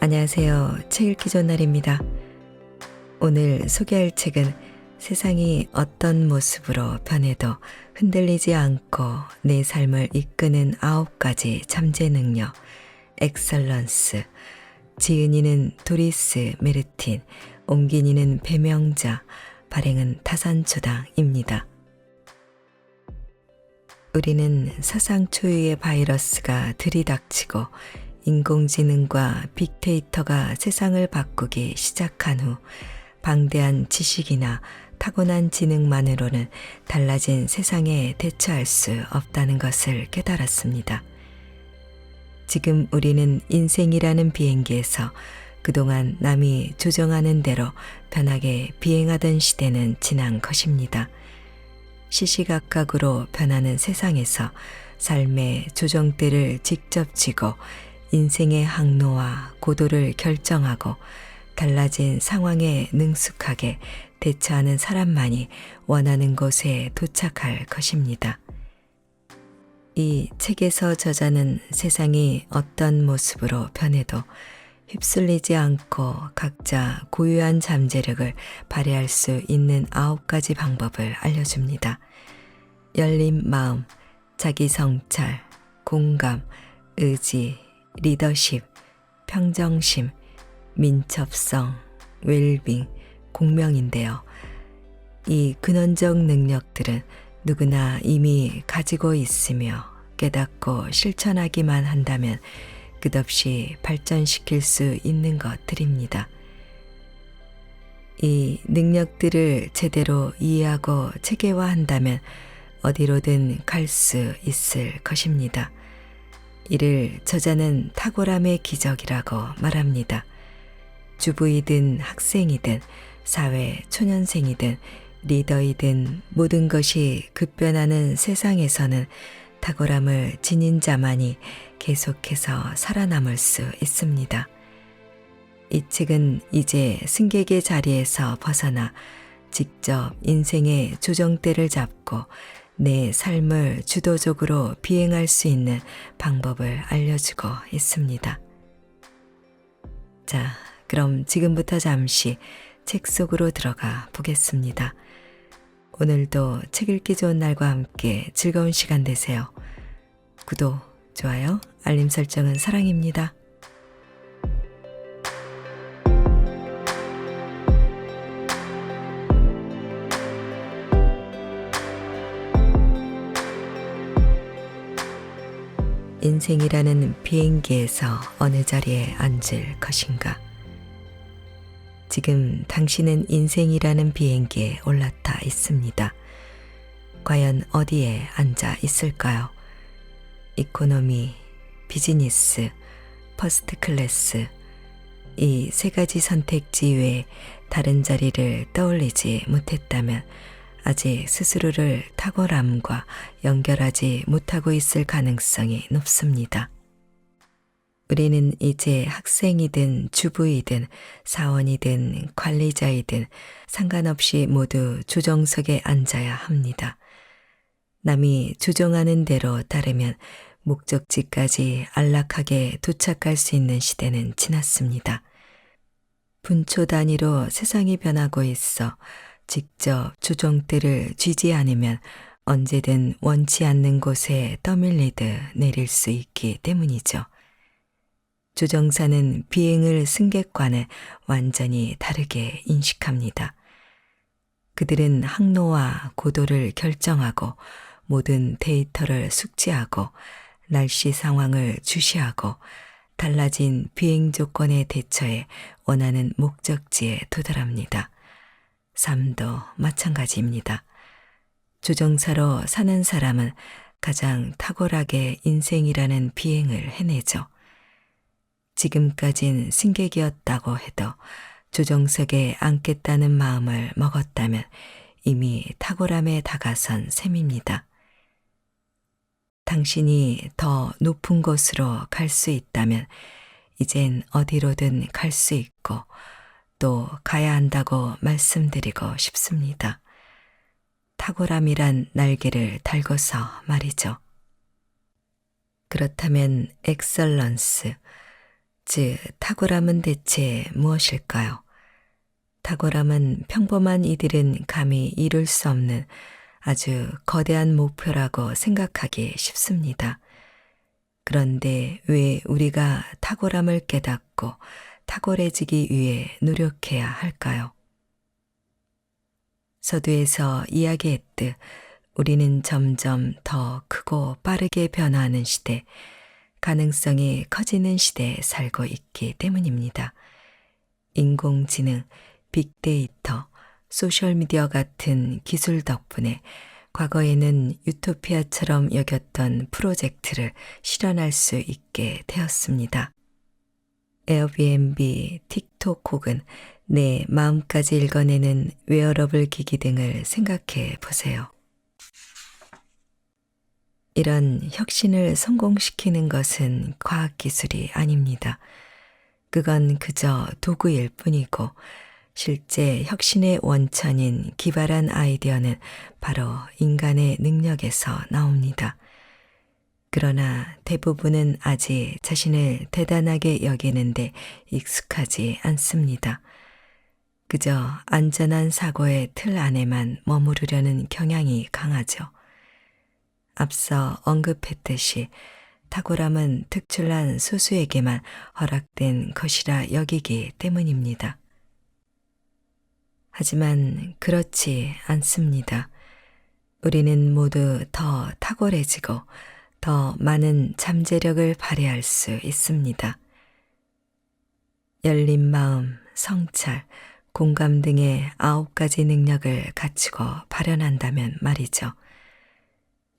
안녕하세요. 책 읽기 좋은 날입니다. 오늘 소개할 책은 세상이 어떤 모습으로 변해도 흔들리지 않고 내 삶을 이끄는 9가지 잠재 능력, 엑설런스, 지은이는 도리스 메르틴, 옮긴이는 배명자, 발행은 타산초당입니다. 우리는 사상 초유의 바이러스가 들이닥치고 인공지능과 빅데이터가 세상을 바꾸기 시작한 후 방대한 지식이나 타고난 지능만으로는 달라진 세상에 대처할 수 없다는 것을 깨달았습니다. 지금 우리는 인생이라는 비행기에서 그동안 남이 조정하는 대로 편하게 비행하던 시대는 지난 것입니다. 시시각각으로 변하는 세상에서 삶의 조정대를 직접 쥐고 인생의 항로와 고도를 결정하고 달라진 상황에 능숙하게 대처하는 사람만이 원하는 곳에 도착할 것입니다. 이 책에서 저자는 세상이 어떤 모습으로 변해도 휩쓸리지 않고 각자 고유한 잠재력을 발휘할 수 있는 9가지 방법을 알려줍니다. 열린 마음, 자기 성찰, 공감, 의지, 리더십, 평정심, 민첩성, 웰빙, 공명인데요. 이 근원적 능력들은 누구나 이미 가지고 있으며 깨닫고 실천하기만 한다면 끝없이 발전시킬 수 있는 것들입니다. 이 능력들을 제대로 이해하고 체계화한다면 어디로든 갈 수 있을 것입니다. 이를 저자는 탁월함의 기적이라고 말합니다. 주부이든 학생이든 사회 초년생이든 리더이든 모든 것이 급변하는 세상에서는 탁월함을 지닌 자만이 계속해서 살아남을 수 있습니다. 이 책은 이제 승객의 자리에서 벗어나 직접 인생의 조정대를 잡고 내 삶을 주도적으로 비행할 수 있는 방법을 알려주고 있습니다. 자, 그럼 지금부터 잠시 책 속으로 들어가 보겠습니다. 오늘도 책 읽기 좋은 날과 함께 즐거운 시간 되세요. 구독, 좋아요, 알림 설정은 사랑입니다. 인생이라는 비행기에서 어느 자리에 앉을 것인가? 지금 당신은 인생이라는 비행기에 올라타 있습니다. 과연 어디에 앉아 있을까요? 이코노미, 비즈니스, 퍼스트 클래스, 이 3가지 선택지 외에 다른 자리를 떠올리지 못했다면 아직 스스로를 탁월함과 연결하지 못하고 있을 가능성이 높습니다. 우리는 이제 학생이든 주부이든 사원이든 관리자이든 상관없이 모두 조정석에 앉아야 합니다. 남이 조정하는 대로 따르면 목적지까지 안락하게 도착할 수 있는 시대는 지났습니다. 분초 단위로 세상이 변하고 있어 직접 조정대를 쥐지 않으면 언제든 원치 않는 곳에 떠밀리듯 내릴 수 있기 때문이죠. 조정사는 비행을 승객과는 완전히 다르게 인식합니다. 그들은 항로와 고도를 결정하고 모든 데이터를 숙지하고 날씨 상황을 주시하고 달라진 비행 조건에 대처해 원하는 목적지에 도달합니다. 삶도 마찬가지입니다. 조정사로 사는 사람은 가장 탁월하게 인생이라는 비행을 해내죠. 지금까진 승객이었다고 해도 조정석에 앉겠다는 마음을 먹었다면 이미 탁월함에 다가선 셈입니다. 당신이 더 높은 곳으로 갈 수 있다면 이젠 어디로든 갈 수 있고 또 가야 한다고 말씀드리고 싶습니다. 탁월함이란 날개를 달고서 말이죠. 그렇다면 엑설런스, 즉, 탁월함은 대체 무엇일까요? 탁월함은 평범한 이들은 감히 이룰 수 없는 아주 거대한 목표라고 생각하기 쉽습니다. 그런데 왜 우리가 탁월함을 깨닫고 탁월해지기 위해 노력해야 할까요? 서두에서 이야기했듯 우리는 점점 더 크고 빠르게 변화하는 시대, 가능성이 커지는 시대에 살고 있기 때문입니다. 인공지능, 빅데이터, 소셜미디어 같은 기술 덕분에 과거에는 유토피아처럼 여겼던 프로젝트를 실현할 수 있게 되었습니다. 에어비앤비, 틱톡 혹은 내 마음까지 읽어내는 웨어러블 기기 등을 생각해 보세요. 이런 혁신을 성공시키는 것은 과학기술이 아닙니다. 그건 그저 도구일 뿐이고 실제 혁신의 원천인 기발한 아이디어는 바로 인간의 능력에서 나옵니다. 그러나 대부분은 아직 자신을 대단하게 여기는데 익숙하지 않습니다. 그저 안전한 사고의 틀 안에만 머무르려는 경향이 강하죠. 앞서 언급했듯이 탁월함은 특출난 소수에게만 허락된 것이라 여기기 때문입니다. 하지만 그렇지 않습니다. 우리는 모두 더 탁월해지고 더 많은 잠재력을 발휘할 수 있습니다. 열린 마음, 성찰, 공감 등의 9가지 능력을 갖추고 발현한다면 말이죠.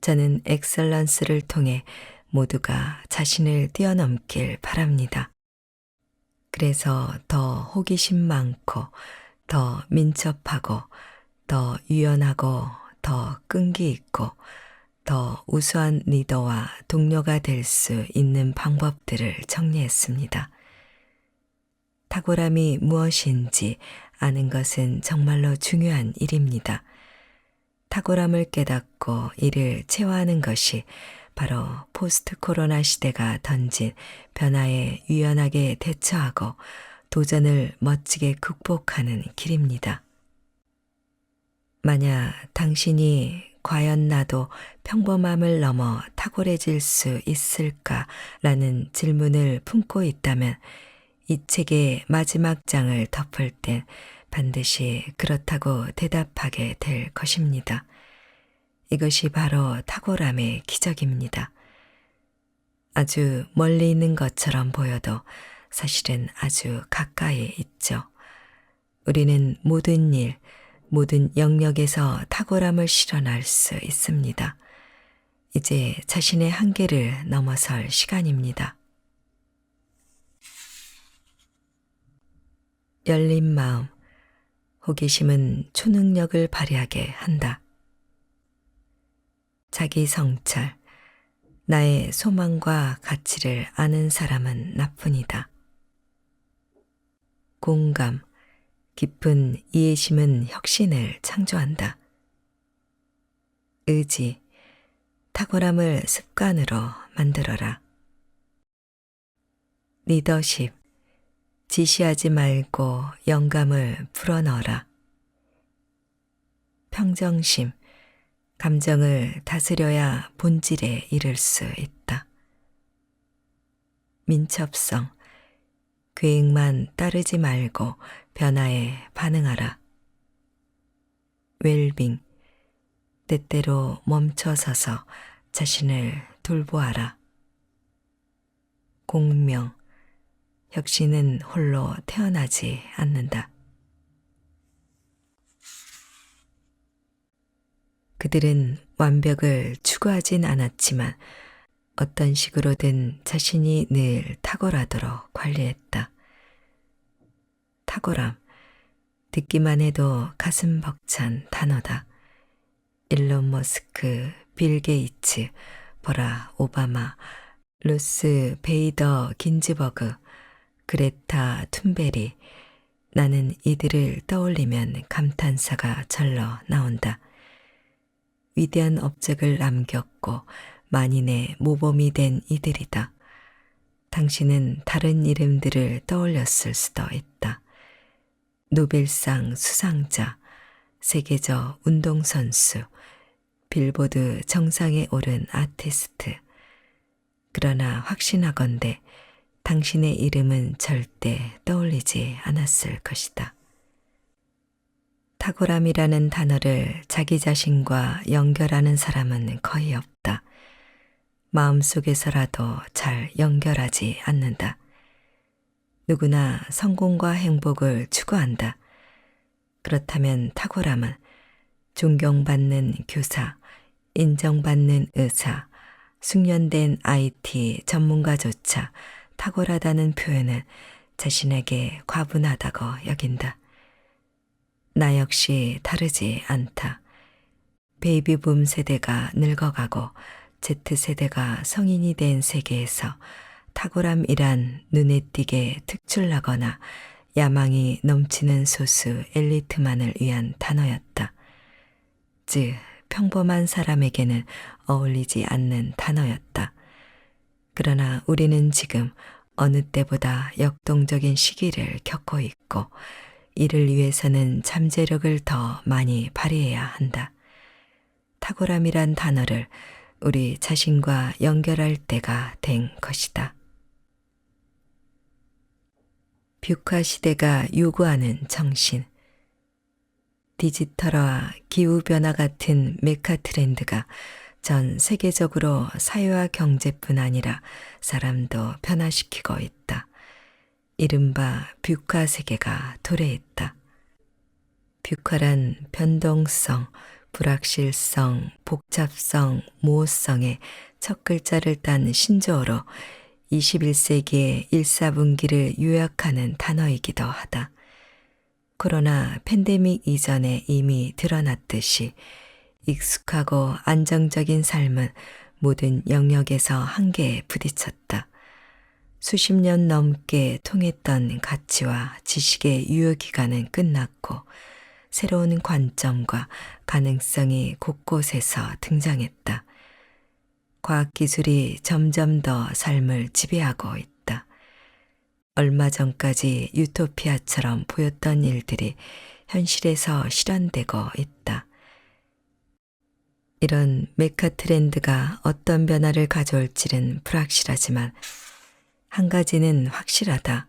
저는 엑셀런스를 통해 모두가 자신을 뛰어넘길 바랍니다. 그래서 더 호기심 많고, 더 민첩하고, 더 유연하고, 더 끈기 있고, 더 우수한 리더와 동료가 될 수 있는 방법들을 정리했습니다. 탁월함이 무엇인지 아는 것은 정말로 중요한 일입니다. 탁월함을 깨닫고 이를 체화하는 것이 바로 포스트 코로나 시대가 던진 변화에 유연하게 대처하고 도전을 멋지게 극복하는 길입니다. 만약 당신이 과연 나도 평범함을 넘어 탁월해질 수 있을까라는 질문을 품고 있다면 이 책의 마지막 장을 덮을 땐 반드시 그렇다고 대답하게 될 것입니다. 이것이 바로 탁월함의 기적입니다. 아주 멀리 있는 것처럼 보여도 사실은 아주 가까이 있죠. 우리는 모든 일, 모든 영역에서 탁월함을 실현할 수 있습니다. 이제 자신의 한계를 넘어설 시간입니다. 열린 마음, 호기심은 초능력을 발휘하게 한다. 자기 성찰, 나의 소망과 가치를 아는 사람은 나뿐이다. 공감, 깊은 이해심은 혁신을 창조한다. 의지, 탁월함을 습관으로 만들어라. 리더십, 지시하지 말고 영감을 불어넣어라. 평정심, 감정을 다스려야 본질에 이를 수 있다. 민첩성, 계획만 따르지 말고 변화에 반응하라. 웰빙, 때때로 멈춰서서 자신을 돌보아라. 공명, 혁신은 홀로 태어나지 않는다. 그들은 완벽을 추구하진 않았지만 어떤 식으로든 자신이 늘 탁월하도록 관리했다. 탁월함, 듣기만 해도 가슴 벅찬 단어다. 일론 머스크, 빌 게이츠, 버락 오바마, 루스 베이더 긴즈버그, 그레타 툰베리, 나는 이들을 떠올리면 감탄사가 절로 나온다. 위대한 업적을 남겼고 만인의 모범이 된 이들이다. 당신은 다른 이름들을 떠올렸을 수도 있다. 노벨상 수상자, 세계적 운동선수, 빌보드 정상에 오른 아티스트. 그러나 확신하건대 당신의 이름은 절대 떠올리지 않았을 것이다. 탁월함이라는 단어를 자기 자신과 연결하는 사람은 거의 없다. 마음속에서라도 잘 연결하지 않는다. 누구나 성공과 행복을 추구한다. 그렇다면 탁월함은 존경받는 교사, 인정받는 의사, 숙련된 IT 전문가조차 탁월하다는 표현은 자신에게 과분하다고 여긴다. 나 역시 다르지 않다. 베이비붐 세대가 늙어가고 Z세대가 성인이 된 세계에서 탁월함이란 눈에 띄게 특출나거나 야망이 넘치는 소수 엘리트만을 위한 단어였다. 즉, 평범한 사람에게는 어울리지 않는 단어였다. 그러나 우리는 지금 어느 때보다 역동적인 시기를 겪고 있고 이를 위해서는 잠재력을 더 많이 발휘해야 한다. 탁월함이란 단어를 우리 자신과 연결할 때가 된 것이다. 뷰카 시대가 요구하는 정신. 디지털화, 기후변화 같은 메가 트렌드가 전 세계적으로 사회와 경제뿐 아니라 사람도 변화시키고 있다. 이른바 뷰카 세계가 도래했다. 뷰카란 변동성, 불확실성, 복잡성, 모호성의 첫 글자를 딴 신조어로 21세기의 1사분기를 요약하는 단어이기도 하다. 코로나 팬데믹 이전에 이미 드러났듯이 익숙하고 안정적인 삶은 모든 영역에서 한계에 부딪혔다. 수십 년 넘게 통했던 가치와 지식의 유효기간은 끝났고 새로운 관점과 가능성이 곳곳에서 등장했다. 과학기술이 점점 더 삶을 지배하고 있다. 얼마 전까지 유토피아처럼 보였던 일들이 현실에서 실현되고 있다. 이런 메가 트렌드가 어떤 변화를 가져올지는 불확실하지만 한 가지는 확실하다.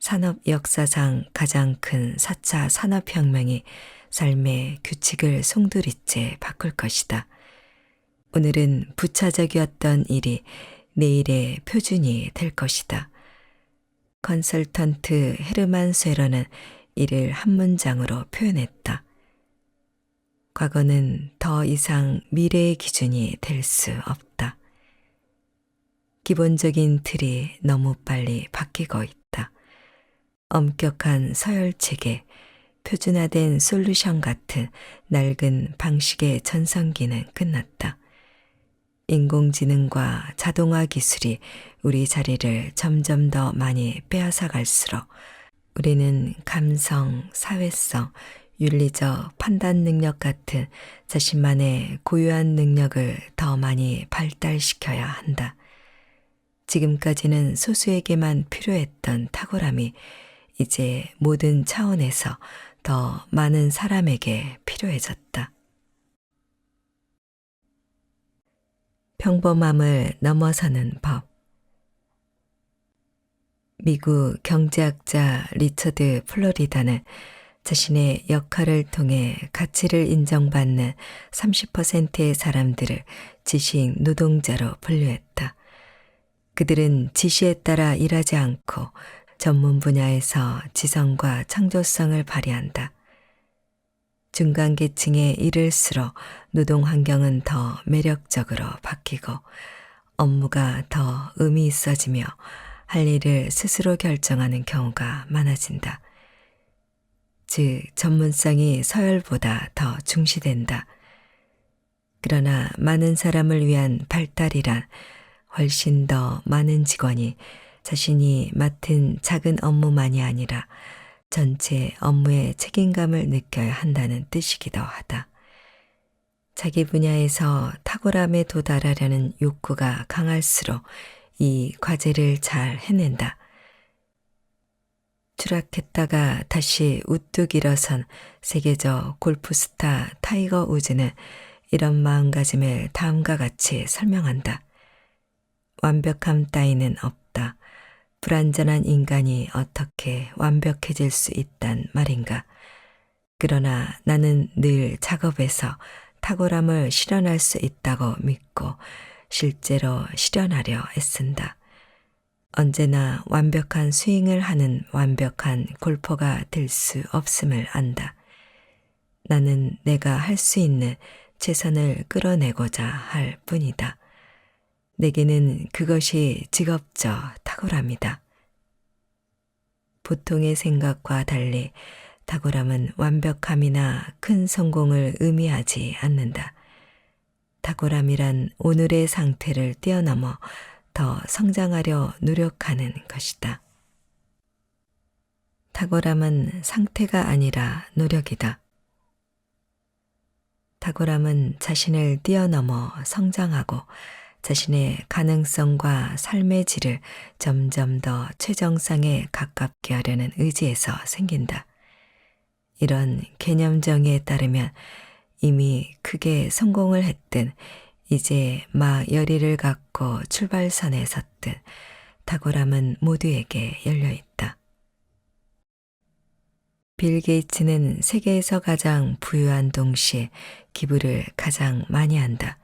산업 역사상 가장 큰 4차 산업혁명이 삶의 규칙을 송두리째 바꿀 것이다. 오늘은 부차적이었던 일이 내일의 표준이 될 것이다. 컨설턴트 헤르만 쇠러는 이를 한 문장으로 표현했다. 과거는 더 이상 미래의 기준이 될 수 없다. 기본적인 틀이 너무 빨리 바뀌고 있다. 엄격한 서열 체계, 표준화된 솔루션 같은 낡은 방식의 전성기는 끝났다. 인공지능과 자동화 기술이 우리 자리를 점점 더 많이 빼앗아 갈수록 우리는 감성, 사회성, 윤리적 판단 능력 같은 자신만의 고유한 능력을 더 많이 발달시켜야 한다. 지금까지는 소수에게만 필요했던 탁월함이 이제 모든 차원에서 더 많은 사람에게 필요해졌다. 평범함을 넘어서는 법. 미국 경제학자 리처드 플로리다는 자신의 역할을 통해 가치를 인정받는 30%의 사람들을 지식 노동자로 분류했다. 그들은 지시에 따라 일하지 않고 전문 분야에서 지성과 창조성을 발휘한다. 중간 계층에 이를수록 노동 환경은 더 매력적으로 바뀌고 업무가 더 의미 있어지며 할 일을 스스로 결정하는 경우가 많아진다. 즉, 전문성이 서열보다 더 중시된다. 그러나 많은 사람을 위한 발달이란 훨씬 더 많은 직원이 자신이 맡은 작은 업무만이 아니라 전체 업무의 책임감을 느껴야 한다는 뜻이기도 하다. 자기 분야에서 탁월함에 도달하려는 욕구가 강할수록 이 과제를 잘 해낸다. 추락했다가 다시 우뚝 일어선 세계적 골프 스타 타이거 우즈는 이런 마음가짐을 다음과 같이 설명한다. 완벽함 따위는 없다. 불완전한 인간이 어떻게 완벽해질 수 있단 말인가. 그러나 나는 늘 작업에서 탁월함을 실현할 수 있다고 믿고 실제로 실현하려 애쓴다. 언제나 완벽한 스윙을 하는 완벽한 골퍼가 될 수 없음을 안다. 나는 내가 할 수 있는 최선을 끌어내고자 할 뿐이다. 내게는 그것이 직업적 탁월함이다. 보통의 생각과 달리 탁월함은 완벽함이나 큰 성공을 의미하지 않는다. 탁월함이란 오늘의 상태를 뛰어넘어 더 성장하려 노력하는 것이다. 탁월함은 상태가 아니라 노력이다. 탁월함은 자신을 뛰어넘어 성장하고 자신의 가능성과 삶의 질을 점점 더 최정상에 가깝게 하려는 의지에서 생긴다. 이런 개념 정의에 따르면 이미 크게 성공을 했든 이제 막 열의를 갖고 출발선에 섰든 탁월함은 모두에게 열려 있다. 빌 게이츠는 세계에서 가장 부유한 동시에 기부를 가장 많이 한다.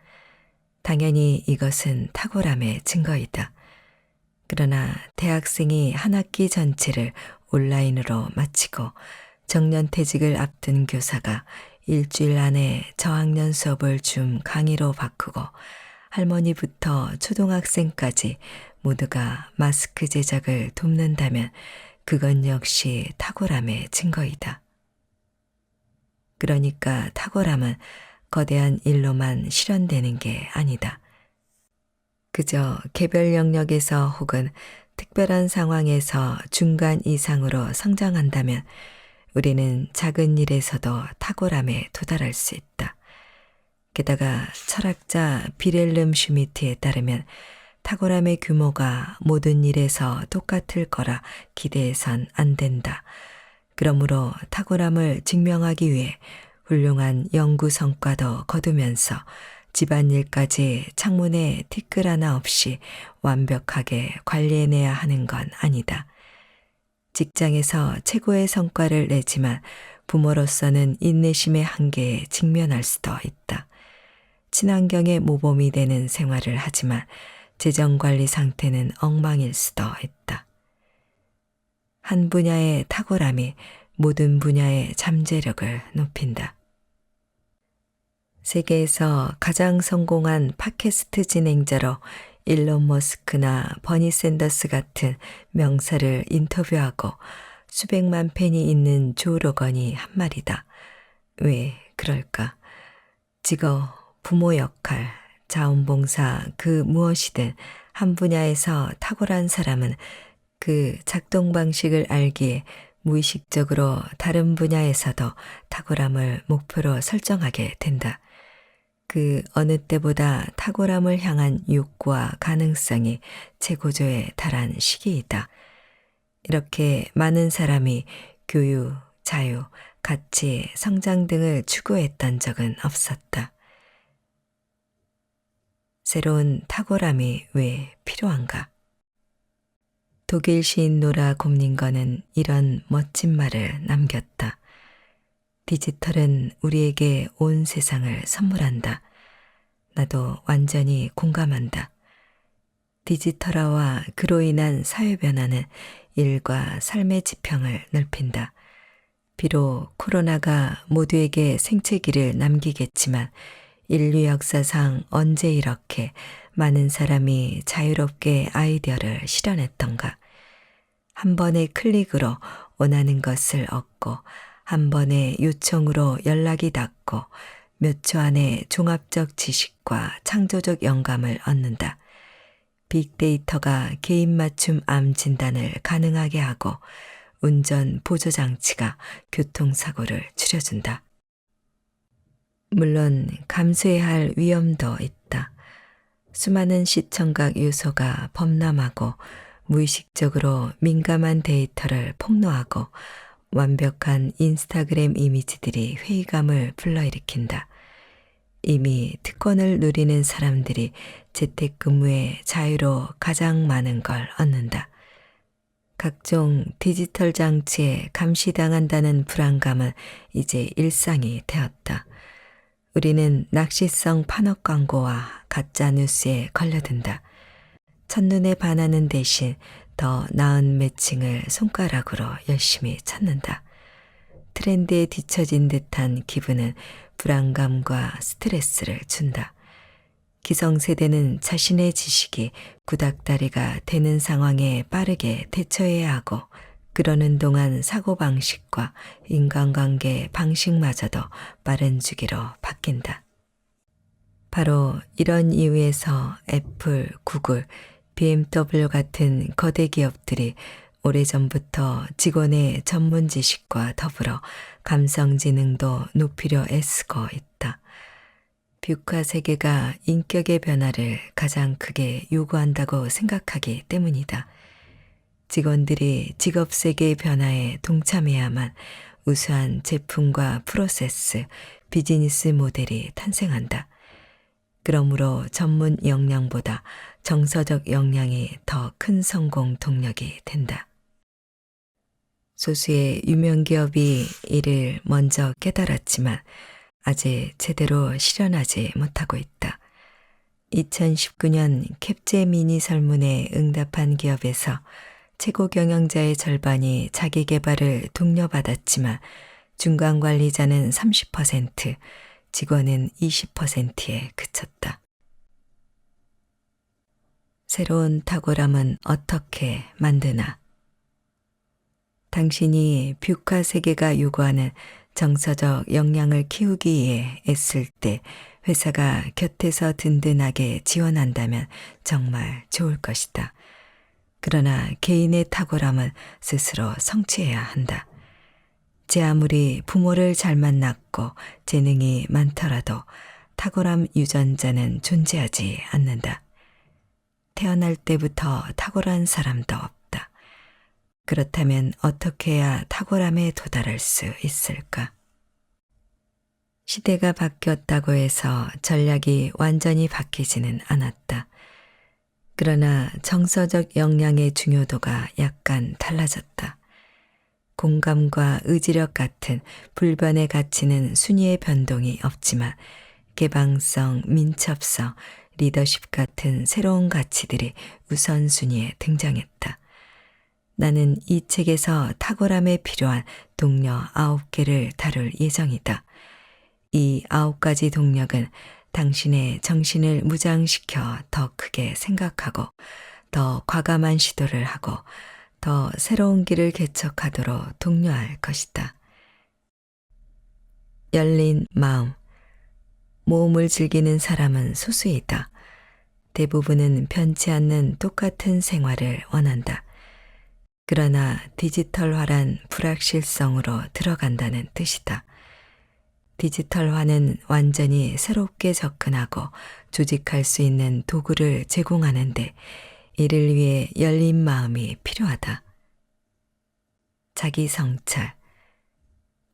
당연히 이것은 탁월함의 증거이다. 그러나 대학생이 한 학기 전체를 온라인으로 마치고 정년퇴직을 앞둔 교사가 일주일 안에 저학년 수업을 줌 강의로 바꾸고 할머니부터 초등학생까지 모두가 마스크 제작을 돕는다면 그건 역시 탁월함의 증거이다. 그러니까 탁월함은 거대한 일로만 실현되는 게 아니다. 그저 개별 영역에서 혹은 특별한 상황에서 중간 이상으로 성장한다면 우리는 작은 일에서도 탁월함에 도달할 수 있다. 게다가 철학자 비렐름 슈미트에 따르면 탁월함의 규모가 모든 일에서 똑같을 거라 기대해선 안 된다. 그러므로 탁월함을 증명하기 위해 훌륭한 연구 성과도 거두면서 집안일까지 창문에 티끌 하나 없이 완벽하게 관리해내야 하는 건 아니다. 직장에서 최고의 성과를 내지만 부모로서는 인내심의 한계에 직면할 수도 있다. 친환경의 모범이 되는 생활을 하지만 재정관리 상태는 엉망일 수도 있다. 한 분야의 탁월함이 모든 분야의 잠재력을 높인다. 세계에서 가장 성공한 팟캐스트 진행자로 일론 머스크나 버니 샌더스 같은 명사를 인터뷰하고 수백만 팬이 있는 조 로건이 한 말이다. 왜 그럴까? 직업, 부모 역할, 자원봉사 그 무엇이든 한 분야에서 탁월한 사람은 그 작동 방식을 알기에 무의식적으로 다른 분야에서도 탁월함을 목표로 설정하게 된다. 그 어느 때보다 탁월함을 향한 욕구와 가능성이 최고조에 달한 시기이다. 이렇게 많은 사람이 교육, 자유, 가치, 성장 등을 추구했던 적은 없었다. 새로운 탁월함이 왜 필요한가? 독일 시인 노라 곰린거는 이런 멋진 말을 남겼다. 디지털은 우리에게 온 세상을 선물한다. 나도 완전히 공감한다. 디지털화와 그로 인한 사회 변화는 일과 삶의 지평을 넓힌다. 비록 코로나가 모두에게 생채기를 남기겠지만 인류 역사상 언제 이렇게 많은 사람이 자유롭게 아이디어를 실현했던가. 한 번의 클릭으로 원하는 것을 얻고 한 번의 요청으로 연락이 닿고 몇 초 안에 종합적 지식과 창조적 영감을 얻는다. 빅데이터가 개인 맞춤 암 진단을 가능하게 하고 운전 보조장치가 교통사고를 줄여준다. 물론 감수해야 할 위험도 있다. 수많은 시청각 요소가 범람하고 무의식적으로 민감한 데이터를 폭로하고 완벽한 인스타그램 이미지들이 회의감을 불러일으킨다. 이미 특권을 누리는 사람들이 재택근무의 자유로 가장 많은 걸 얻는다. 각종 디지털 장치에 감시당한다는 불안감은 이제 일상이 되었다. 우리는 낚시성 판업 광고와 가짜 뉴스에 걸려든다. 첫눈에 반하는 대신 더 나은 매칭을 손가락으로 열심히 찾는다. 트렌드에 뒤처진 듯한 기분은 불안감과 스트레스를 준다. 기성세대는 자신의 지식이 구닥다리가 되는 상황에 빠르게 대처해야 하고, 그러는 동안 사고방식과 인간관계 방식마저도 빠른 주기로 바뀐다. 바로 이런 이유에서 애플, 구글, BMW 같은 거대 기업들이 오래전부터 직원의 전문 지식과 더불어 감성지능도 높이려 애쓰고 있다. 뷰카 세계가 인격의 변화를 가장 크게 요구한다고 생각하기 때문이다. 직원들이 직업 세계의 변화에 동참해야만 우수한 제품과 프로세스, 비즈니스 모델이 탄생한다. 그러므로 전문 역량보다 정서적 역량이 더 큰 성공 동력이 된다. 소수의 유명 기업이 이를 먼저 깨달았지만 아직 제대로 실현하지 못하고 있다. 2019년 캡제미니 설문에 응답한 기업에서 최고 경영자의 절반이 자기 개발을 독려받았지만 중간 관리자는 30%, 직원은 20%에 그쳤다. 새로운 탁월함은 어떻게 만드나? 당신이 뷰카 세계가 요구하는 정서적 역량을 키우기 위해 애쓸 때 회사가 곁에서 든든하게 지원한다면 정말 좋을 것이다. 그러나 개인의 탁월함은 스스로 성취해야 한다. 제 아무리 부모를 잘 만났고 재능이 많더라도 탁월함 유전자는 존재하지 않는다. 태어날 때부터 탁월한 사람도 없다. 그렇다면 어떻게 해야 탁월함에 도달할 수 있을까? 시대가 바뀌었다고 해서 전략이 완전히 바뀌지는 않았다. 그러나 정서적 역량의 중요도가 약간 달라졌다. 공감과 의지력 같은 불변의 가치는 순위의 변동이 없지만 개방성, 민첩성, 리더십 같은 새로운 가치들이 우선순위에 등장했다. 나는 이 책에서 탁월함에 필요한 동력 9개를 다룰 예정이다. 이 9가지 동력은 당신의 정신을 무장시켜 더 크게 생각하고 더 과감한 시도를 하고 더 새로운 길을 개척하도록 독려할 것이다. 열린 마음. 모험을 즐기는 사람은 소수이다. 대부분은 변치 않는 똑같은 생활을 원한다. 그러나 디지털화란 불확실성으로 들어간다는 뜻이다. 디지털화는 완전히 새롭게 접근하고 조직할 수 있는 도구를 제공하는데 이를 위해 열린 마음이 필요하다. 자기 성찰.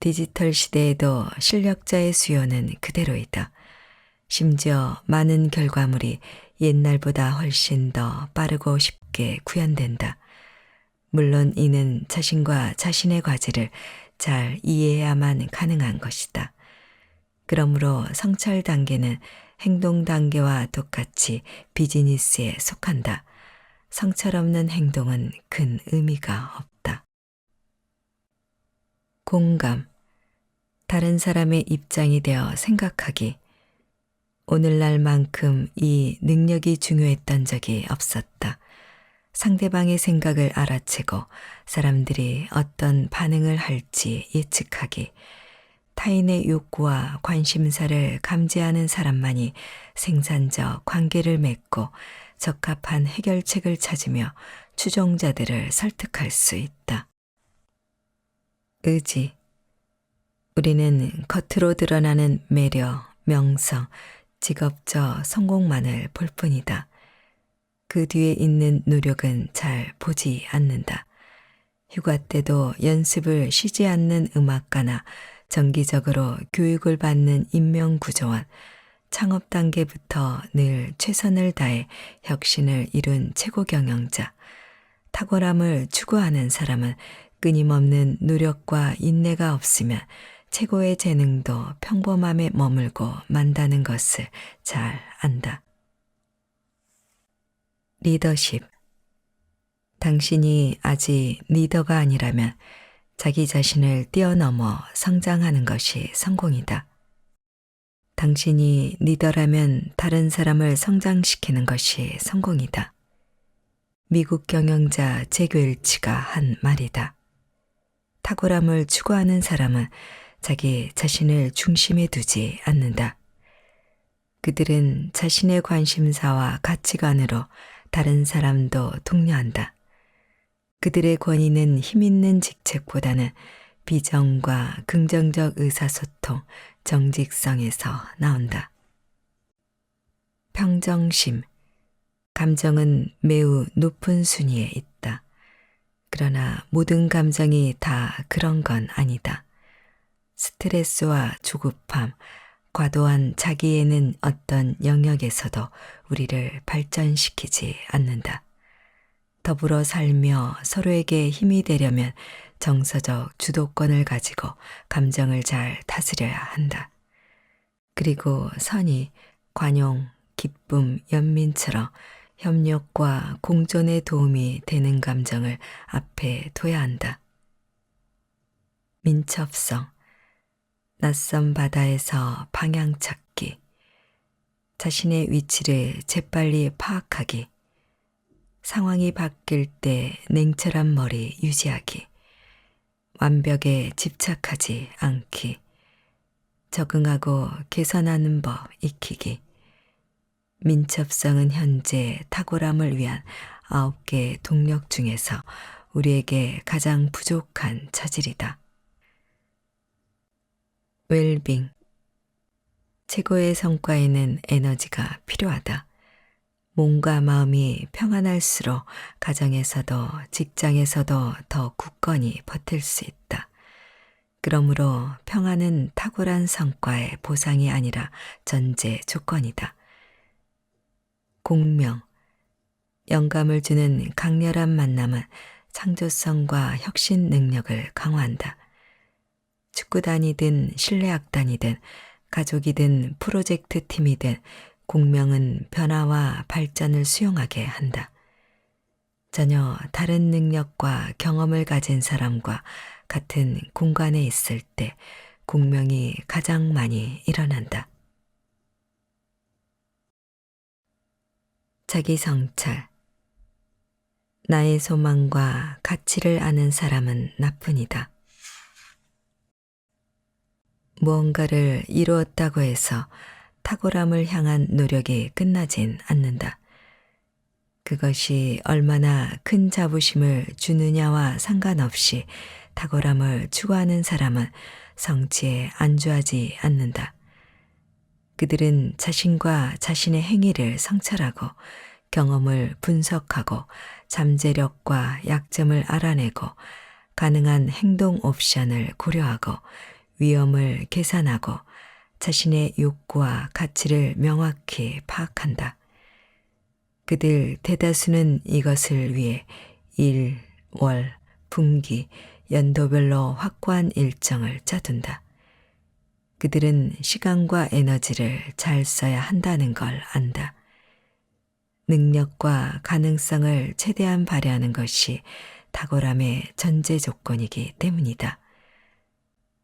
디지털 시대에도 실력자의 수요는 그대로이다. 심지어 많은 결과물이 옛날보다 훨씬 더 빠르고 쉽게 구현된다. 물론 이는 자신과 자신의 과제를 잘 이해해야만 가능한 것이다. 그러므로 성찰 단계는 행동 단계와 똑같이 비즈니스에 속한다. 성찰 없는 행동은 큰 의미가 없다. 공감. 다른 사람의 입장이 되어 생각하기. 오늘날만큼 이 능력이 중요했던 적이 없었다. 상대방의 생각을 알아채고 사람들이 어떤 반응을 할지 예측하기. 타인의 욕구와 관심사를 감지하는 사람만이 생산적 관계를 맺고 적합한 해결책을 찾으며 추종자들을 설득할 수 있다. 의지. 우리는 겉으로 드러나는 매력, 명성, 직업적 성공만을 볼 뿐이다. 그 뒤에 있는 노력은 잘 보지 않는다. 휴가 때도 연습을 쉬지 않는 음악가나 정기적으로 교육을 받는 인명구조원, 창업 단계부터 늘 최선을 다해 혁신을 이룬 최고 경영자, 탁월함을 추구하는 사람은 끊임없는 노력과 인내가 없으면 최고의 재능도 평범함에 머물고 만다는 것을 잘 안다. 리더십. 당신이 아직 리더가 아니라면 자기 자신을 뛰어넘어 성장하는 것이 성공이다. 당신이 리더라면 다른 사람을 성장시키는 것이 성공이다. 미국 경영자 제크 웰치가 한 말이다. 탁월함을 추구하는 사람은 자기 자신을 중심에 두지 않는다. 그들은 자신의 관심사와 가치관으로 다른 사람도 독려한다. 그들의 권위는 힘있는 직책보다는 비전과 긍정적 의사소통, 정직성에서 나온다. 평정심. 감정은 매우 높은 순위에 있다. 그러나 모든 감정이 다 그런 건 아니다. 스트레스와 조급함, 과도한 자기애는 어떤 영역에서도 우리를 발전시키지 않는다. 더불어 살며 서로에게 힘이 되려면 정서적 주도권을 가지고 감정을 잘 다스려야 한다. 그리고 선의, 관용, 기쁨, 연민처럼 협력과 공존에 도움이 되는 감정을 앞에 둬야 한다. 민첩성. 낯선 바다에서 방향 찾기. 자신의 위치를 재빨리 파악하기. 상황이 바뀔 때 냉철한 머리 유지하기. 완벽에 집착하지 않기. 적응하고 개선하는 법 익히기. 민첩성은 현재 탁월함을 위한 9개의 동력 중에서 우리에게 가장 부족한 차질이다. 웰빙. 최고의 성과에는 에너지가 필요하다. 몸과 마음이 평안할수록 가정에서도 직장에서도 더 굳건히 버틸 수 있다. 그러므로 평안은 탁월한 성과의 보상이 아니라 전제 조건이다. 공명. 영감을 주는 강렬한 만남은 창조성과 혁신 능력을 강화한다. 축구단이든 실내악단이든 가족이든 프로젝트 팀이든 공명은 변화와 발전을 수용하게 한다. 전혀 다른 능력과 경험을 가진 사람과 같은 공간에 있을 때 공명이 가장 많이 일어난다. 자기 성찰. 나의 소망과 가치를 아는 사람은 나뿐이다. 무언가를 이루었다고 해서 탁월함을 향한 노력이 끝나진 않는다. 그것이 얼마나 큰 자부심을 주느냐와 상관없이 탁월함을 추구하는 사람은 성취에 안주하지 않는다. 그들은 자신과 자신의 행위를 성찰하고 경험을 분석하고 잠재력과 약점을 알아내고 가능한 행동 옵션을 고려하고 위험을 계산하고 자신의 욕구와 가치를 명확히 파악한다. 그들 대다수는 이것을 위해 일, 월, 분기, 연도별로 확고한 일정을 짜둔다. 그들은 시간과 에너지를 잘 써야 한다는 걸 안다. 능력과 가능성을 최대한 발휘하는 것이 탁월함의 전제 조건이기 때문이다.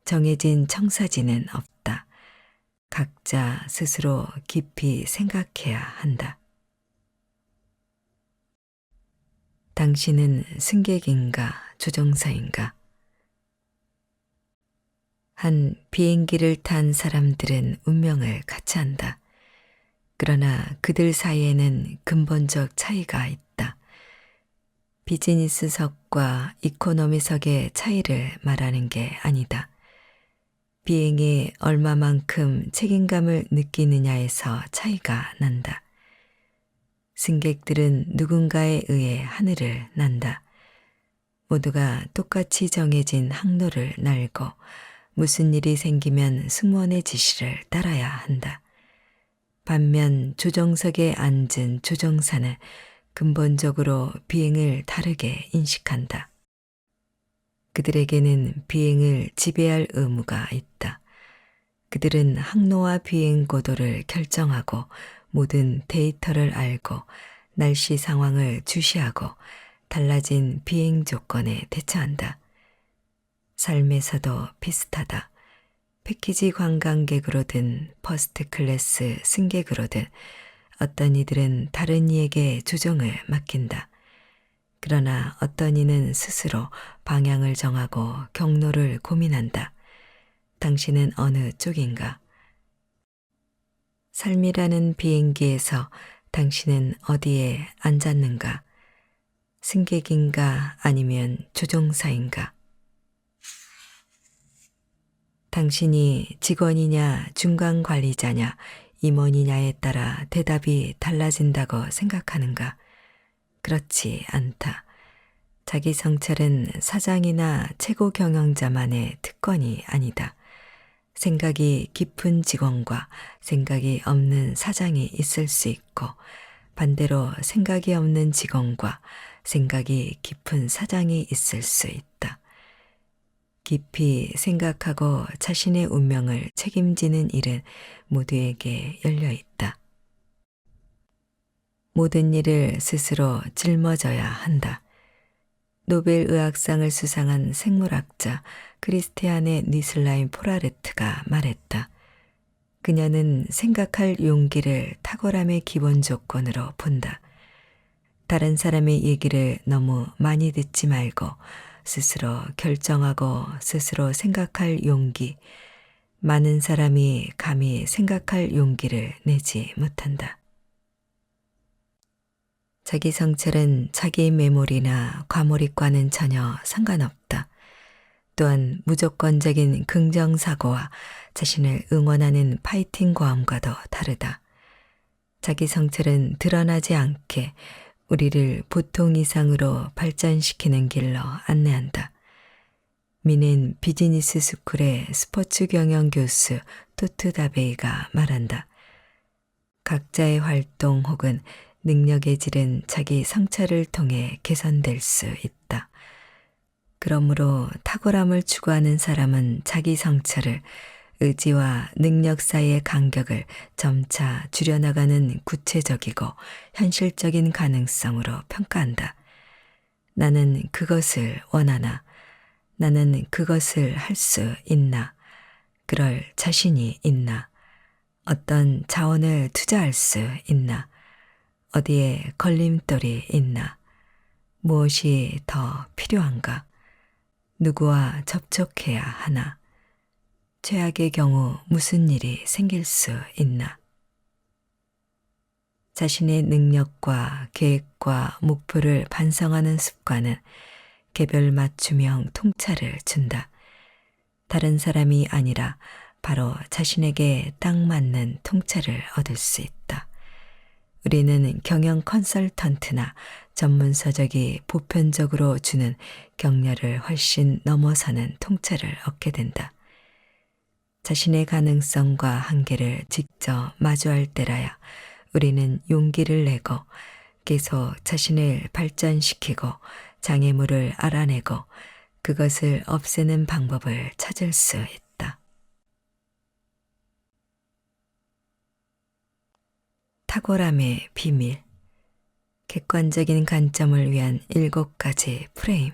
정해진 청사진은 없다. 각자 스스로 깊이 생각해야 한다. 당신은 승객인가 조종사인가? 한 비행기를 탄 사람들은 운명을 같이 한다. 그러나 그들 사이에는 근본적 차이가 있다. 비즈니스석과 이코노미석의 차이를 말하는 게 아니다. 비행에 얼마만큼 책임감을 느끼느냐에서 차이가 난다. 승객들은 누군가에 의해 하늘을 난다. 모두가 똑같이 정해진 항로를 날고 무슨 일이 생기면 승무원의 지시를 따라야 한다. 반면 조정석에 앉은 조종사는 근본적으로 비행을 다르게 인식한다. 그들에게는 비행을 지배할 의무가 있다. 그들은 항로와 비행 고도를 결정하고 모든 데이터를 알고 날씨 상황을 주시하고 달라진 비행 조건에 대처한다. 삶에서도 비슷하다. 패키지 관광객으로든 퍼스트 클래스 승객으로든 어떤 이들은 다른 이에게 조종을 맡긴다. 그러나 어떤 이는 스스로 방향을 정하고 경로를 고민한다. 당신은 어느 쪽인가? 삶이라는 비행기에서 당신은 어디에 앉았는가? 승객인가 아니면 조종사인가? 당신이 직원이냐 중간 관리자냐 임원이냐에 따라 대답이 달라진다고 생각하는가? 그렇지 않다. 자기 성찰은 사장이나 최고 경영자만의 특권이 아니다. 생각이 깊은 직원과 생각이 없는 사장이 있을 수 있고 반대로 생각이 없는 직원과 생각이 깊은 사장이 있을 수 있다. 깊이 생각하고 자신의 운명을 책임지는 일은 모두에게 열려 있다. 모든 일을 스스로 짊어져야 한다. 노벨 의학상을 수상한 생물학자 크리스티아네 니슬라임 포라르트가 말했다. 그녀는 생각할 용기를 탁월함의 기본 조건으로 본다. 다른 사람의 얘기를 너무 많이 듣지 말고 스스로 결정하고 스스로 생각할 용기, 많은 사람이 감히 생각할 용기를 내지 못한다. 자기 성찰은 자기 메모리나 과몰입과는 전혀 상관없다. 또한 무조건적인 긍정사고와 자신을 응원하는 파이팅 고함과도 다르다. 자기 성찰은 드러나지 않게 우리를 보통 이상으로 발전시키는 길로 안내한다. 미넨 비즈니스 스쿨의 스포츠 경영 교수 토트 다베이가 말한다. 각자의 활동 혹은 능력의 질은 자기 성찰을 통해 개선될 수 있다. 그러므로 탁월함을 추구하는 사람은 자기 성찰을 의지와 능력 사이의 간격을 점차 줄여나가는 구체적이고 현실적인 가능성으로 평가한다. 나는 그것을 원하나? 나는 그것을 할 수 있나? 그럴 자신이 있나? 어떤 자원을 투자할 수 있나? 어디에 걸림돌이 있나? 무엇이 더 필요한가? 누구와 접촉해야 하나? 최악의 경우 무슨 일이 생길 수 있나? 자신의 능력과 계획과 목표를 반성하는 습관은 개별 맞춤형 통찰을 준다. 다른 사람이 아니라 바로 자신에게 딱 맞는 통찰을 얻을 수 있다. 우리는 경영 컨설턴트나 전문서적이 보편적으로 주는 격려를 훨씬 넘어서는 통찰을 얻게 된다. 자신의 가능성과 한계를 직접 마주할 때라야 우리는 용기를 내고 계속 자신을 발전시키고 장애물을 알아내고 그것을 없애는 방법을 찾을 수 있다. 탁월함의 비밀. 객관적인 관점을 위한 7가지 프레임.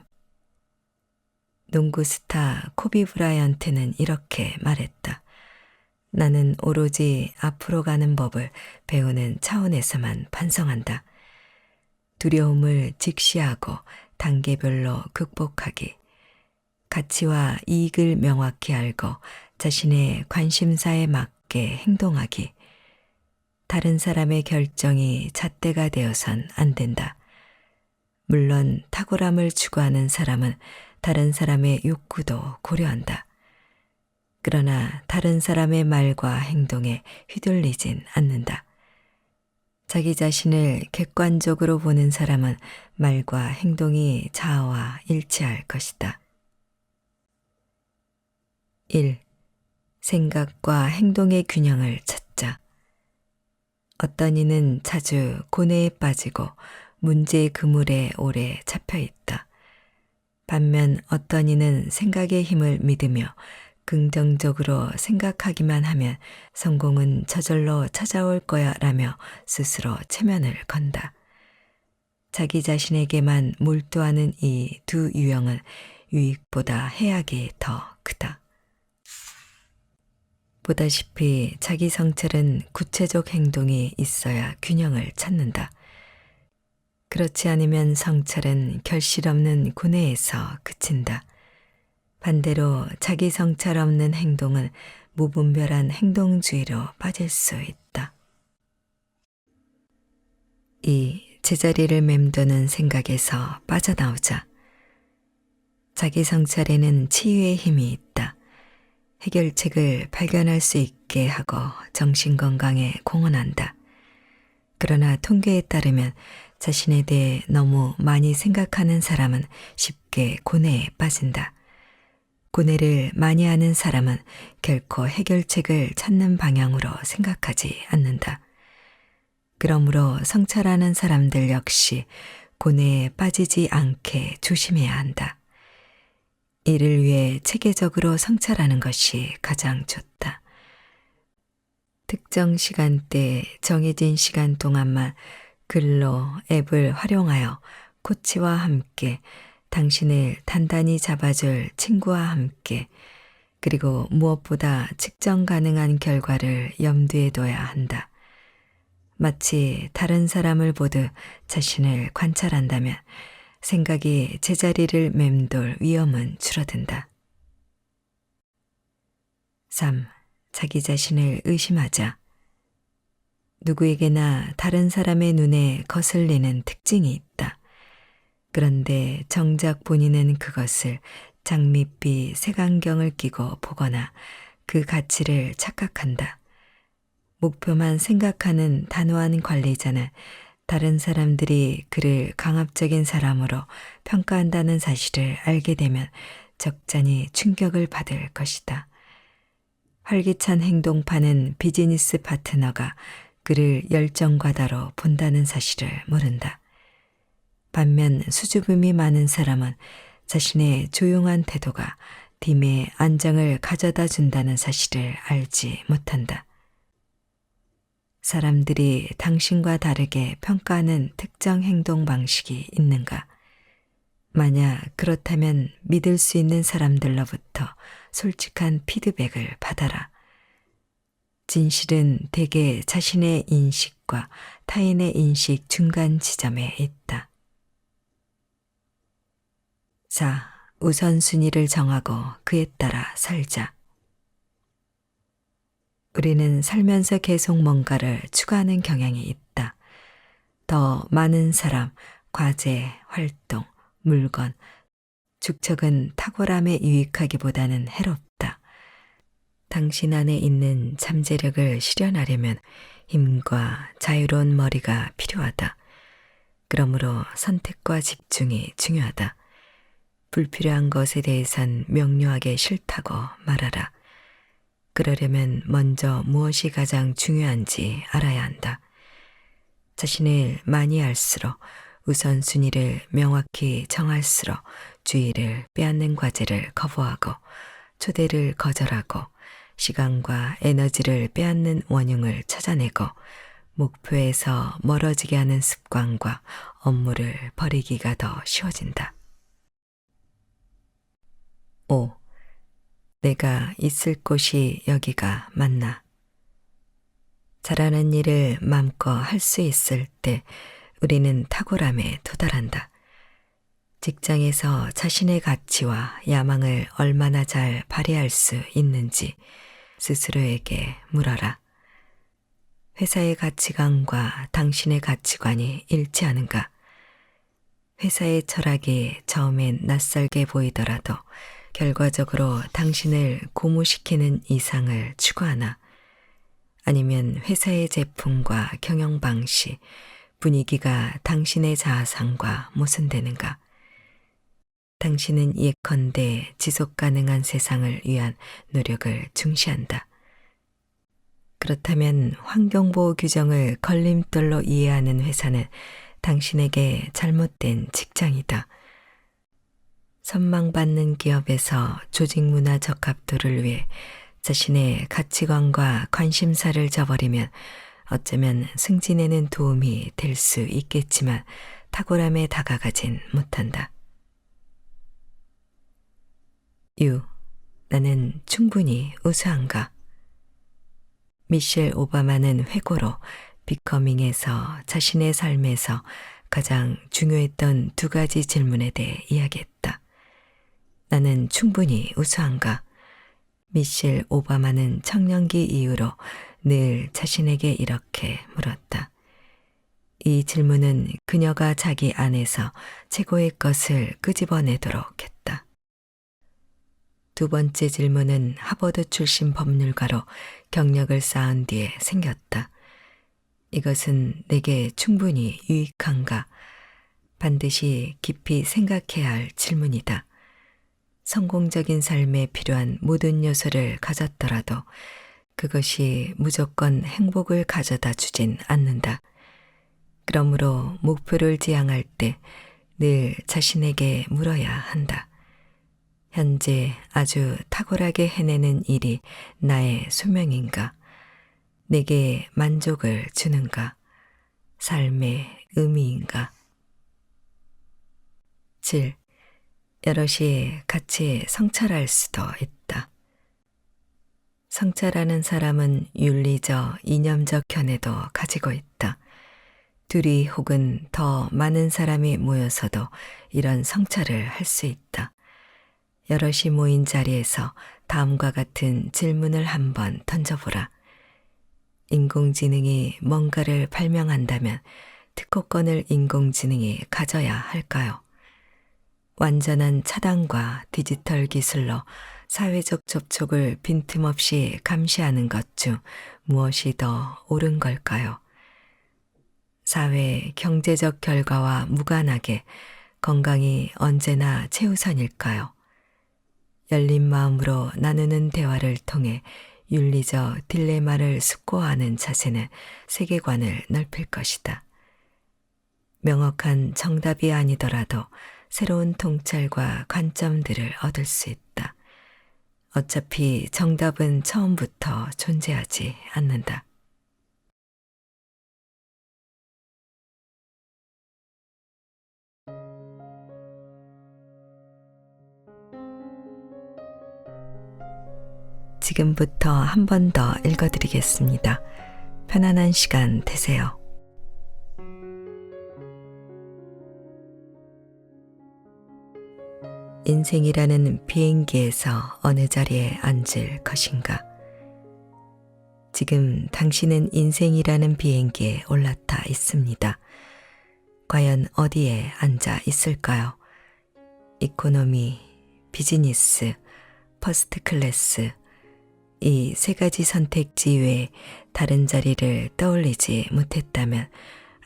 농구 스타 코비 브라이언트는 이렇게 말했다. 나는 오로지 앞으로 가는 법을 배우는 차원에서만 반성한다. 두려움을 직시하고 단계별로 극복하기. 가치와 이익을 명확히 알고 자신의 관심사에 맞게 행동하기. 다른 사람의 결정이 잣대가 되어선 안 된다. 물론 탁월함을 추구하는 사람은 다른 사람의 욕구도 고려한다. 그러나 다른 사람의 말과 행동에 휘둘리진 않는다. 자기 자신을 객관적으로 보는 사람은 말과 행동이 자아와 일치할 것이다. 1. 생각과 행동의 균형을 찾자. 어떤 이는 자주 고뇌에 빠지고 문제의 그물에 오래 잡혀 있다. 반면 어떤 이는 생각의 힘을 믿으며 긍정적으로 생각하기만 하면 성공은 저절로 찾아올 거야 라며 스스로 체면을 건다. 자기 자신에게만 몰두하는 이 두 유형은 유익보다 해악이 더 크다. 보다시피 자기 성찰은 구체적 행동이 있어야 균형을 찾는다. 그렇지 않으면 성찰은 결실 없는 고뇌에서 그친다. 반대로 자기 성찰 없는 행동은 무분별한 행동주의로 빠질 수 있다. 2. 제자리를 맴도는 생각에서 빠져나오자. 자기 성찰에는 치유의 힘이 있다. 해결책을 발견할 수 있게 하고 정신건강에 공헌한다. 그러나 통계에 따르면 자신에 대해 너무 많이 생각하는 사람은 쉽게 고뇌에 빠진다. 고뇌를 많이 하는 사람은 결코 해결책을 찾는 방향으로 생각하지 않는다. 그러므로 성찰하는 사람들 역시 고뇌에 빠지지 않게 조심해야 한다. 이를 위해 체계적으로 성찰하는 것이 가장 좋다. 특정 시간대에 정해진 시간 동안만 글로 앱을 활용하여 코치와 함께 당신을 단단히 잡아줄 친구와 함께 그리고 무엇보다 측정 가능한 결과를 염두에 둬야 한다. 마치 다른 사람을 보듯 자신을 관찰한다면 생각이 제자리를 맴돌 위험은 줄어든다. 3. 자기 자신을 의심하자. 누구에게나 다른 사람의 눈에 거슬리는 특징이 있다. 그런데 정작 본인은 그것을 장밋빛 색안경을 끼고 보거나 그 가치를 착각한다. 목표만 생각하는 단호한 관리자는 다른 사람들이 그를 강압적인 사람으로 평가한다는 사실을 알게 되면 적잖이 충격을 받을 것이다. 활기찬 행동파는 비즈니스 파트너가 그를 열정과다로 본다는 사실을 모른다. 반면 수줍음이 많은 사람은 자신의 조용한 태도가 팀의 안정을 가져다 준다는 사실을 알지 못한다. 사람들이 당신과 다르게 평가하는 특정 행동 방식이 있는가? 만약 그렇다면 믿을 수 있는 사람들로부터 솔직한 피드백을 받아라. 진실은 대개 자신의 인식과 타인의 인식 중간 지점에 있다. 4. 우선순위를 정하고 그에 따라 살자. 우리는 살면서 계속 뭔가를 추구하는 경향이 있다. 더 많은 사람, 과제, 활동, 물건, 축적은 탁월함에 유익하기보다는 해롭다. 당신 안에 있는 잠재력을 실현하려면 힘과 자유로운 머리가 필요하다. 그러므로 선택과 집중이 중요하다. 불필요한 것에 대해선 명료하게 싫다고 말하라. 그러려면 먼저 무엇이 가장 중요한지 알아야 한다. 자신을 많이 알수록 우선순위를 명확히 정할수록 주의를 빼앗는 과제를 거부하고 초대를 거절하고 시간과 에너지를 빼앗는 원흉을 찾아내고 목표에서 멀어지게 하는 습관과 업무를 버리기가 더 쉬워진다. 5. 내가 있을 곳이 여기가 맞나? 잘하는 일을 마음껏 할 수 있을 때 우리는 탁월함에 도달한다. 직장에서 자신의 가치와 야망을 얼마나 잘 발휘할 수 있는지 스스로에게 물어라. 회사의 가치관과 당신의 가치관이 일치하는가? 회사의 철학이 처음엔 낯설게 보이더라도 결과적으로 당신을 고무시키는 이상을 추구하나? 아니면 회사의 제품과 경영 방식, 분위기가 당신의 자아상과 모순되는가? 당신은 예컨대 지속 가능한 세상을 위한 노력을 중시한다. 그렇다면 환경보호 규정을 걸림돌로 이해하는 회사는 당신에게 잘못된 직장이다. 선망받는 기업에서 조직문화 적합도를 위해 자신의 가치관과 관심사를 저버리면 어쩌면 승진에는 도움이 될 수 있겠지만 탁월함에 다가가진 못한다. 나는 충분히 우수한가? 미셸 오바마는 회고로 비커밍에서 자신의 삶에서 가장 중요했던 두 가지 질문에 대해 이야기했다. 나는 충분히 우수한가? 미셸 오바마는 청년기 이후로 늘 자신에게 이렇게 물었다. 이 질문은 그녀가 자기 안에서 최고의 것을 끄집어내도록 했다. 두 번째 질문은 하버드 출신 법률가로 경력을 쌓은 뒤에 생겼다. 이것은 내게 충분히 유익한가? 반드시 깊이 생각해야 할 질문이다. 성공적인 삶에 필요한 모든 요소를 가졌더라도 그것이 무조건 행복을 가져다 주진 않는다. 그러므로 목표를 지향할 때 늘 자신에게 물어야 한다. 현재 아주 탁월하게 해내는 일이 나의 소명인가? 내게 만족을 주는가? 삶의 의미인가? 7. 여럿이 같이 성찰할 수도 있다. 성찰하는 사람은 윤리적, 이념적 견해도 가지고 있다. 둘이 혹은 더 많은 사람이 모여서도 이런 성찰을 할 수 있다. 여럿이 모인 자리에서 다음과 같은 질문을 한번 던져보라. 인공지능이 뭔가를 발명한다면 특허권을 인공지능이 가져야 할까요? 완전한 차단과 디지털 기술로 사회적 접촉을 빈틈없이 감시하는 것 중 무엇이 더 옳은 걸까요? 사회, 경제적 결과와 무관하게 건강이 언제나 최우선일까요? 열린 마음으로 나누는 대화를 통해 윤리적 딜레마를 숙고하는 자세는 세계관을 넓힐 것이다. 명확한 정답이 아니더라도 새로운 통찰과 관점들을 얻을 수 있다. 어차피 정답은 처음부터 존재하지 않는다. 지금부터 한 번 더 읽어드리겠습니다. 편안한 시간 되세요. 인생이라는 비행기에서 어느 자리에 앉을 것인가? 지금 당신은 인생이라는 비행기에 올라타 있습니다. 과연 어디에 앉아 있을까요? 이코노미, 비즈니스, 퍼스트 클래스, 이 세 가지 선택지 외에 다른 자리를 떠올리지 못했다면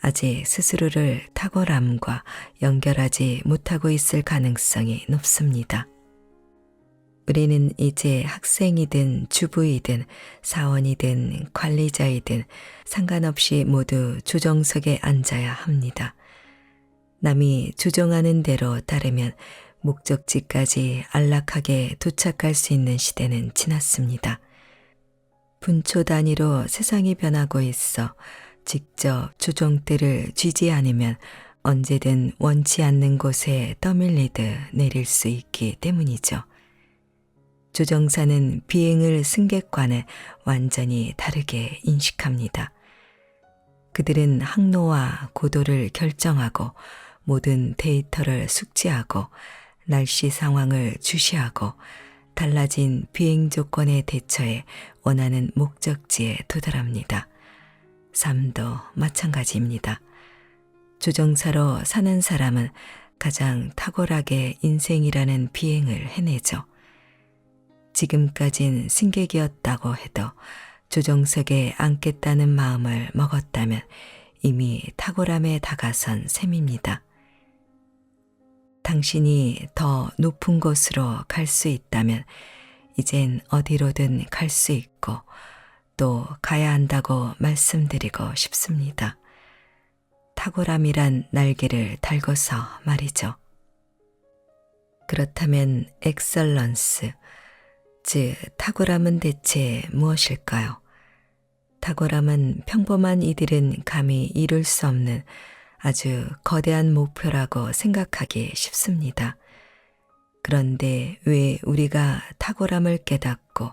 아직 스스로를 탁월함과 연결하지 못하고 있을 가능성이 높습니다. 우리는 이제 학생이든 주부이든 사원이든 관리자이든 상관없이 모두 조정석에 앉아야 합니다. 남이 조정하는 대로 따르면 목적지까지 안락하게 도착할 수 있는 시대는 지났습니다. 분초 단위로 세상이 변하고 있어 직접 조종대를 쥐지 않으면 언제든 원치 않는 곳에 떠밀리듯 내릴 수 있기 때문이죠. 조종사는 비행을 승객과는 완전히 다르게 인식합니다. 그들은 항로와 고도를 결정하고 모든 데이터를 숙지하고 날씨 상황을 주시하고 달라진 비행 조건에 대처해 원하는 목적지에 도달합니다. 삶도 마찬가지입니다. 조종사로 사는 사람은 가장 탁월하게 인생이라는 비행을 해내죠. 지금까진 승객이었다고 해도 조종석에 앉겠다는 마음을 먹었다면 이미 탁월함에 다가선 셈입니다. 당신이 더 높은 곳으로 갈 수 있다면 이젠 어디로든 갈 수 있고 또 가야 한다고 말씀드리고 싶습니다. 탁월함이란 날개를 달고서 말이죠. 그렇다면 엑설런스, 즉 탁월함은 대체 무엇일까요? 탁월함은 평범한 이들은 감히 이룰 수 없는 아주 거대한 목표라고 생각하기 쉽습니다. 그런데 왜 우리가 탁월함을 깨닫고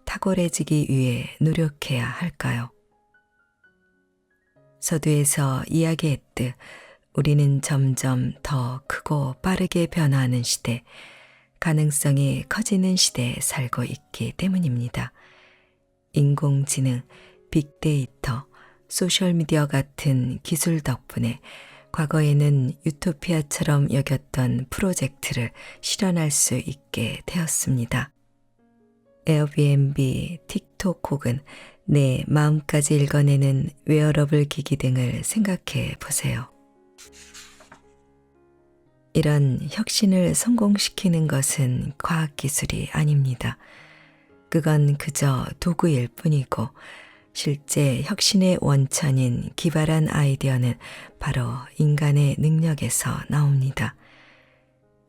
탁월해지기 위해 노력해야 할까요? 서두에서 이야기했듯 우리는 점점 더 크고 빠르게 변화하는 시대, 가능성이 커지는 시대에 살고 있기 때문입니다. 인공지능, 빅데이터, 소셜미디어 같은 기술 덕분에 과거에는 유토피아처럼 여겼던 프로젝트를 실현할 수 있게 되었습니다. 에어비앤비, 틱톡 혹은 내 마음까지 읽어내는 웨어러블 기기 등을 생각해 보세요. 이런 혁신을 성공시키는 것은 과학기술이 아닙니다. 그건 그저 도구일 뿐이고 실제 혁신의 원천인 기발한 아이디어는 바로 인간의 능력에서 나옵니다.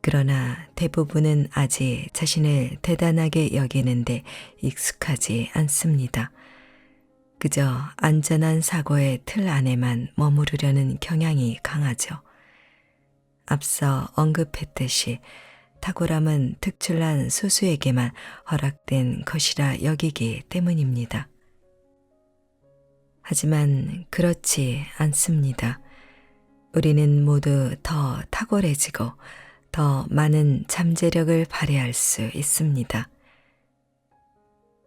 그러나 대부분은 아직 자신을 대단하게 여기는데 익숙하지 않습니다. 그저 안전한 사고의 틀 안에만 머무르려는 경향이 강하죠. 앞서 언급했듯이 탁월함은 특출난 소수에게만 허락된 것이라 여기기 때문입니다. 하지만 그렇지 않습니다. 우리는 모두 더 탁월해지고 더 많은 잠재력을 발휘할 수 있습니다.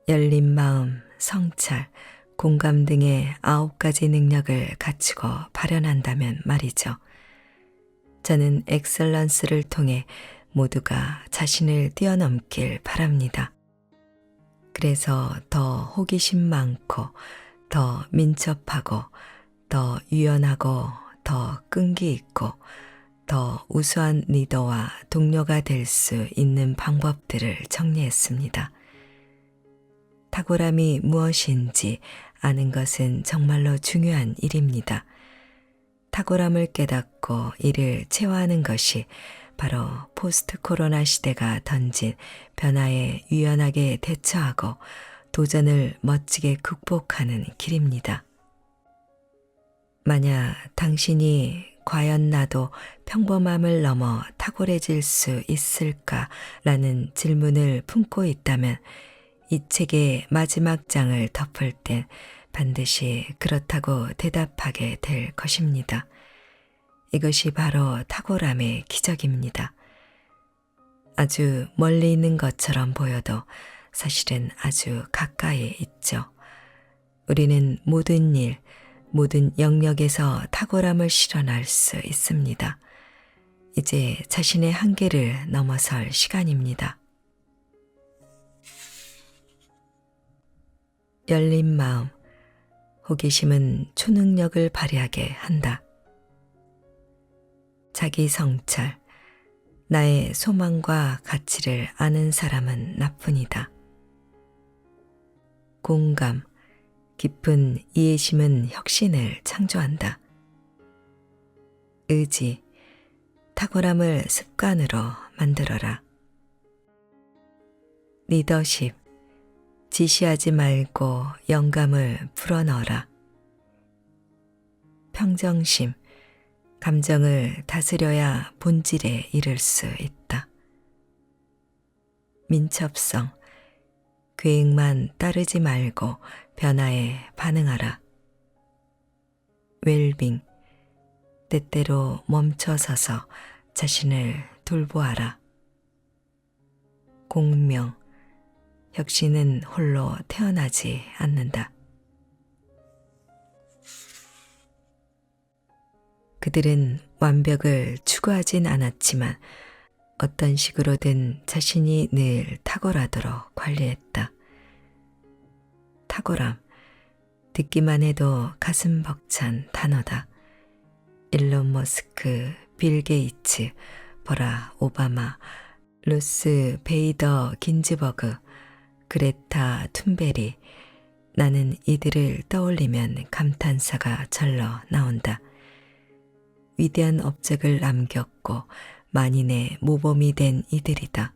열린 마음, 성찰, 공감 등의 9가지 능력을 갖추고 발현한다면 말이죠. 저는 엑설런스를 통해 모두가 자신을 뛰어넘길 바랍니다. 그래서 더 호기심 많고 더 민첩하고 더 유연하고 더 끈기 있고 더 우수한 리더와 동료가 될 수 있는 방법들을 정리했습니다. 탁월함이 무엇인지 아는 것은 정말로 중요한 일입니다. 탁월함을 깨닫고 이를 체화하는 것이 바로 포스트 코로나 시대가 던진 변화에 유연하게 대처하고 도전을 멋지게 극복하는 길입니다. 만약 당신이 과연 나도 평범함을 넘어 탁월해질 수 있을까라는 질문을 품고 있다면 이 책의 마지막 장을 덮을 땐 반드시 그렇다고 대답하게 될 것입니다. 이것이 바로 탁월함의 기적입니다. 아주 멀리 있는 것처럼 보여도 사실은 아주 가까이 있죠. 우리는 모든 일, 모든 영역에서 탁월함을 실현할 수 있습니다. 이제 자신의 한계를 넘어설 시간입니다. 열린 마음, 호기심은 초능력을 발휘하게 한다. 자기 성찰, 나의 소망과 가치를 아는 사람은 나뿐이다. 공감, 깊은 이해심은 혁신을 창조한다. 의지, 탁월함을 습관으로 만들어라. 리더십, 지시하지 말고 영감을 불어넣어라. 평정심, 감정을 다스려야 본질에 이를 수 있다. 민첩성, 계획만 따르지 말고 변화에 반응하라. 웰빙, 때때로 멈춰서서 자신을 돌보아라. 공명, 혁신은 홀로 태어나지 않는다. 그들은 완벽을 추구하진 않았지만 어떤 식으로든 자신이 늘 탁월하도록 관리했다. 탁월함, 듣기만 해도 가슴 벅찬 단어다. 일론 머스크, 빌 게이츠, 버락 오바마, 루스 베이더 긴즈버그, 그레타 툰베리. 나는 이들을 떠올리면 감탄사가 절러 나온다. 위대한 업적을 남겼고 만인의 모범이 된 이들이다.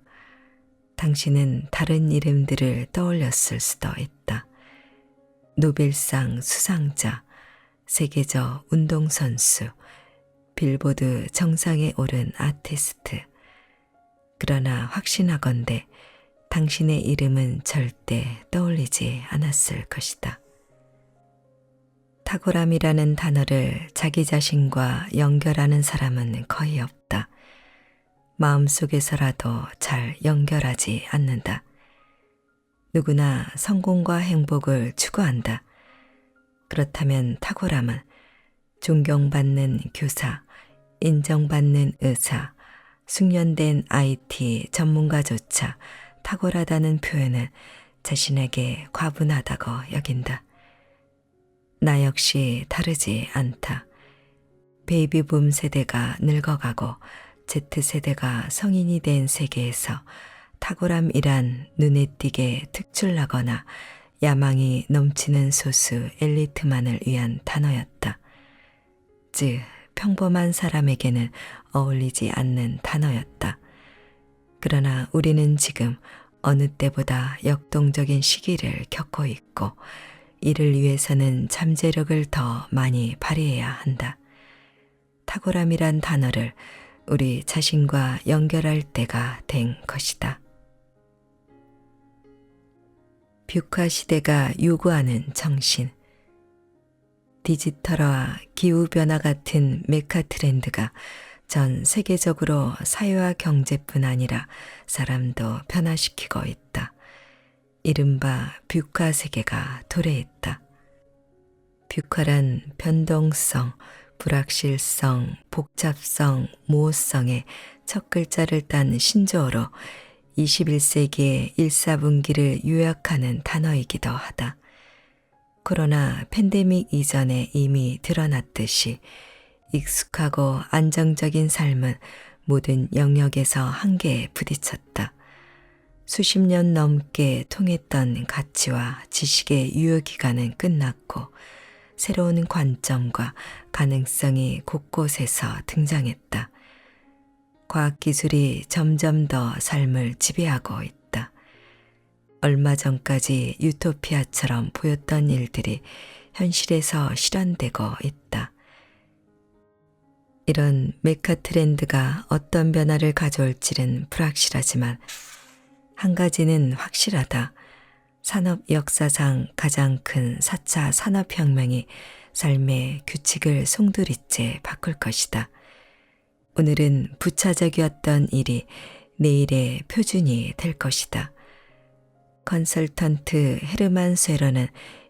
당신은 다른 이름들을 떠올렸을 수도 있다. 노벨상 수상자, 세계적 운동선수, 빌보드 정상에 오른 아티스트. 그러나 확신하건대 당신의 이름은 절대 떠올리지 않았을 것이다. 탁월함이라는 단어를 자기 자신과 연결하는 사람은 거의 없다. 마음속에서라도 잘 연결하지 않는다. 누구나 성공과 행복을 추구한다. 그렇다면 탁월함은 존경받는 교사, 인정받는 의사, 숙련된 IT 전문가조차 탁월하다는 표현은 자신에게 과분하다고 여긴다. 나 역시 다르지 않다. 베이비붐 세대가 늙어가고 Z세대가 성인이 된 세계에서 탁월함이란 눈에 띄게 특출나거나 야망이 넘치는 소수 엘리트만을 위한 단어였다. 즉, 평범한 사람에게는 어울리지 않는 단어였다. 그러나 우리는 지금 어느 때보다 역동적인 시기를 겪고 있고 이를 위해서는 잠재력을 더 많이 발휘해야 한다. 탁월함이란 단어를 우리 자신과 연결할 때가 된 것이다. 뷰카 시대가 요구하는 정신. 디지털화, 기후변화 같은 메카 트렌드가 전 세계적으로 사회와 경제뿐 아니라 사람도 변화시키고 있다. 이른바 뷰카 세계가 도래했다. 뷰카란 변동성, 불확실성, 복잡성, 모호성의 첫 글자를 딴 신조어로 21세기의 1사분기를 요약하는 단어이기도 하다. 코로나 팬데믹 이전에 이미 드러났듯이 익숙하고 안정적인 삶은 모든 영역에서 한계에 부딪혔다. 수십 년 넘게 통했던 가치와 지식의 유효기간은 끝났고 새로운 관점과 가능성이 곳곳에서 등장했다. 과학기술이 점점 더 삶을 지배하고 있다. 얼마 전까지 유토피아처럼 보였던 일들이 현실에서 실현되고 있다. 이런 메카 트렌드가 어떤 변화를 가져올지는 불확실하지만 한 가지는 확실하다. 산업 역사상 가장 큰 4차 산업혁명이 삶의 규칙을 송두리째 바꿀 것이다. 오늘은 부차적이었던 일이 내일의 표준이 될 것이다. 컨설턴트 헤르만 쇠러는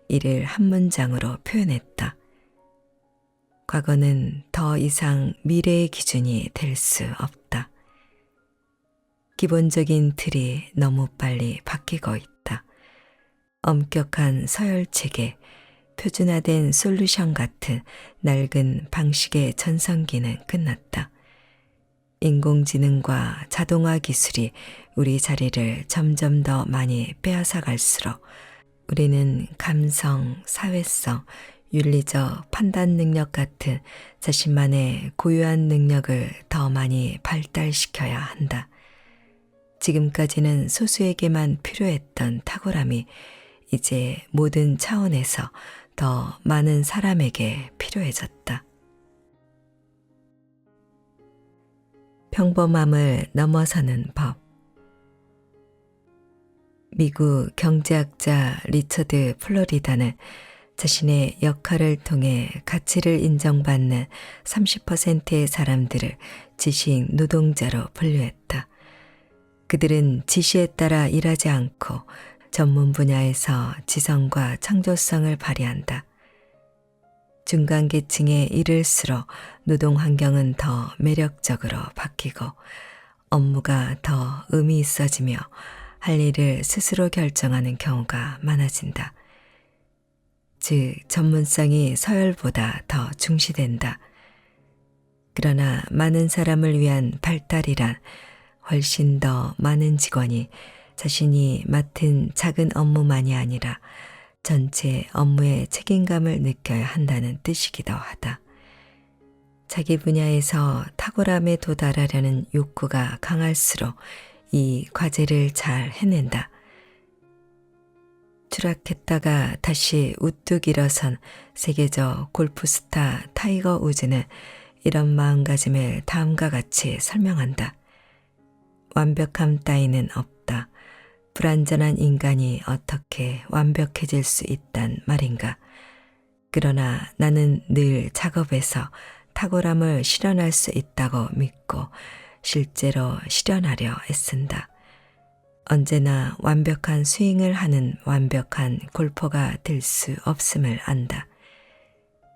이를 한 문장으로 표현했다. 과거는 더 이상 미래의 기준이 될 수 없다. 기본적인 틀이 너무 빨리 바뀌고 있다. 엄격한 서열체계, 표준화된 솔루션 같은 낡은 방식의 전성기는 끝났다. 인공지능과 자동화 기술이 우리 자리를 점점 더 많이 빼앗아 갈수록 우리는 감성, 사회성, 윤리적 판단 능력 같은 자신만의 고유한 능력을 더 많이 발달시켜야 한다. 지금까지는 소수에게만 필요했던 탁월함이 이제 모든 차원에서 더 많은 사람에게 필요해졌다. 평범함을 넘어서는 법. 미국 경제학자 리처드 플로리다는 자신의 역할을 통해 가치를 인정받는 30%의 사람들을 지식 노동자로 분류했다. 그들은 지시에 따라 일하지 않고 전문 분야에서 지성과 창조성을 발휘한다. 중간 계층에 이를수록 노동 환경은 더 매력적으로 바뀌고 업무가 더 의미 있어지며 할 일을 스스로 결정하는 경우가 많아진다. 즉, 전문성이 서열보다 더 중시된다. 그러나 많은 사람을 위한 발달이란 훨씬 더 많은 직원이 자신이 맡은 작은 업무만이 아니라 전체 업무의 책임감을 느껴야 한다는 뜻이기도 하다. 자기 분야에서 탁월함에 도달하려는 욕구가 강할수록 이 과제를 잘 해낸다. 추락했다가 다시 우뚝 일어선 세계적 골프 스타 타이거 우즈는 이런 마음가짐을 다음과 같이 설명한다. 완벽함 따위는 없다. 불완전한 인간이 어떻게 완벽해질 수 있단 말인가. 그러나 나는 늘 작업에서 탁월함을 실현할 수 있다고 믿고 실제로 실현하려 애쓴다. 언제나 완벽한 스윙을 하는 완벽한 골퍼가 될 수 없음을 안다.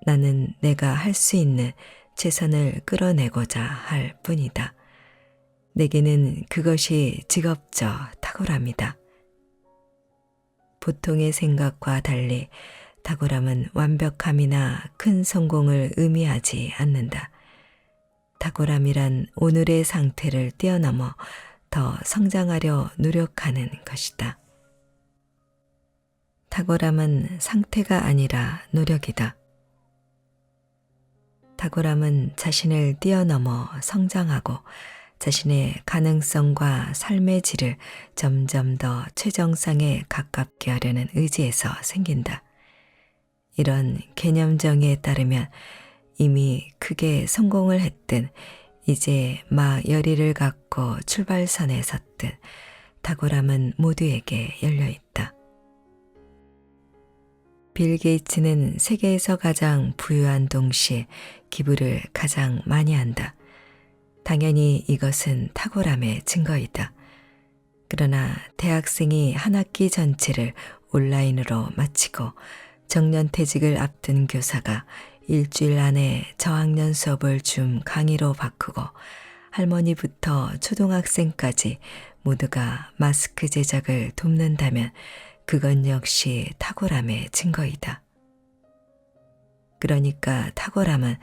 나는 내가 할 수 있는 최선을 끌어내고자 할 뿐이다. 내게는 그것이 직업적 탁월함이다. 보통의 생각과 달리 탁월함은 완벽함이나 큰 성공을 의미하지 않는다. 탁월함이란 오늘의 상태를 뛰어넘어 더 성장하려 노력하는 것이다. 탁월함은 상태가 아니라 노력이다. 탁월함은 자신을 뛰어넘어 성장하고 자신의 가능성과 삶의 질을 점점 더 최정상에 가깝게 하려는 의지에서 생긴다. 이런 개념 정의에 따르면 이미 크게 성공을 했든 이제 막 열의를 갖고 출발선에 섰든 탁월함은 모두에게 열려 있다. 빌 게이츠는 세계에서 가장 부유한 동시에 기부를 가장 많이 한다. 당연히 이것은 탁월함의 증거이다. 그러나 대학생이 한 학기 전체를 온라인으로 마치고 정년퇴직을 앞둔 교사가 일주일 안에 저학년 수업을 줌 강의로 바꾸고 할머니부터 초등학생까지 모두가 마스크 제작을 돕는다면 그건 역시 탁월함의 증거이다. 그러니까 탁월함은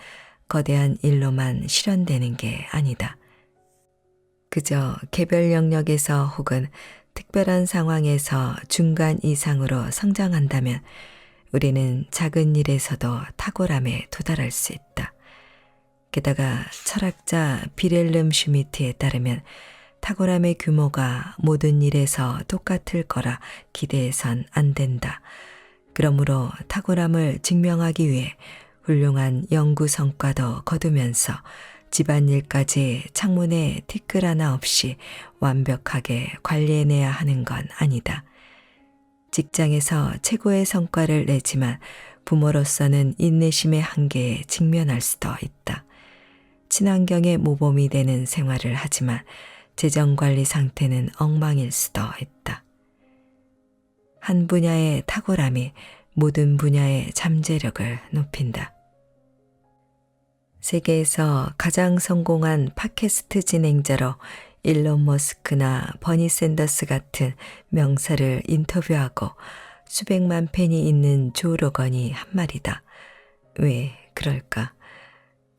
거대한 일로만 실현되는 게 아니다. 그저 개별 영역에서 혹은 특별한 상황에서 중간 이상으로 성장한다면 우리는 작은 일에서도 탁월함에 도달할 수 있다. 게다가 철학자 비렐름 슈미트에 따르면 탁월함의 규모가 모든 일에서 똑같을 거라 기대해선 안 된다. 그러므로 탁월함을 증명하기 위해 훌륭한 연구 성과도 거두면서 집안일까지 창문에 티끌 하나 없이 완벽하게 관리해내야 하는 건 아니다. 직장에서 최고의 성과를 내지만 부모로서는 인내심의 한계에 직면할 수도 있다. 친환경의 모범이 되는 생활을 하지만 재정관리 상태는 엉망일 수도 있다. 한 분야의 탁월함이 모든 분야의 잠재력을 높인다. 세계에서 가장 성공한 팟캐스트 진행자로 일론 머스크나 버니 샌더스 같은 명사를 인터뷰하고 수백만 팬이 있는 조 로건이 한 말이다. 왜 그럴까?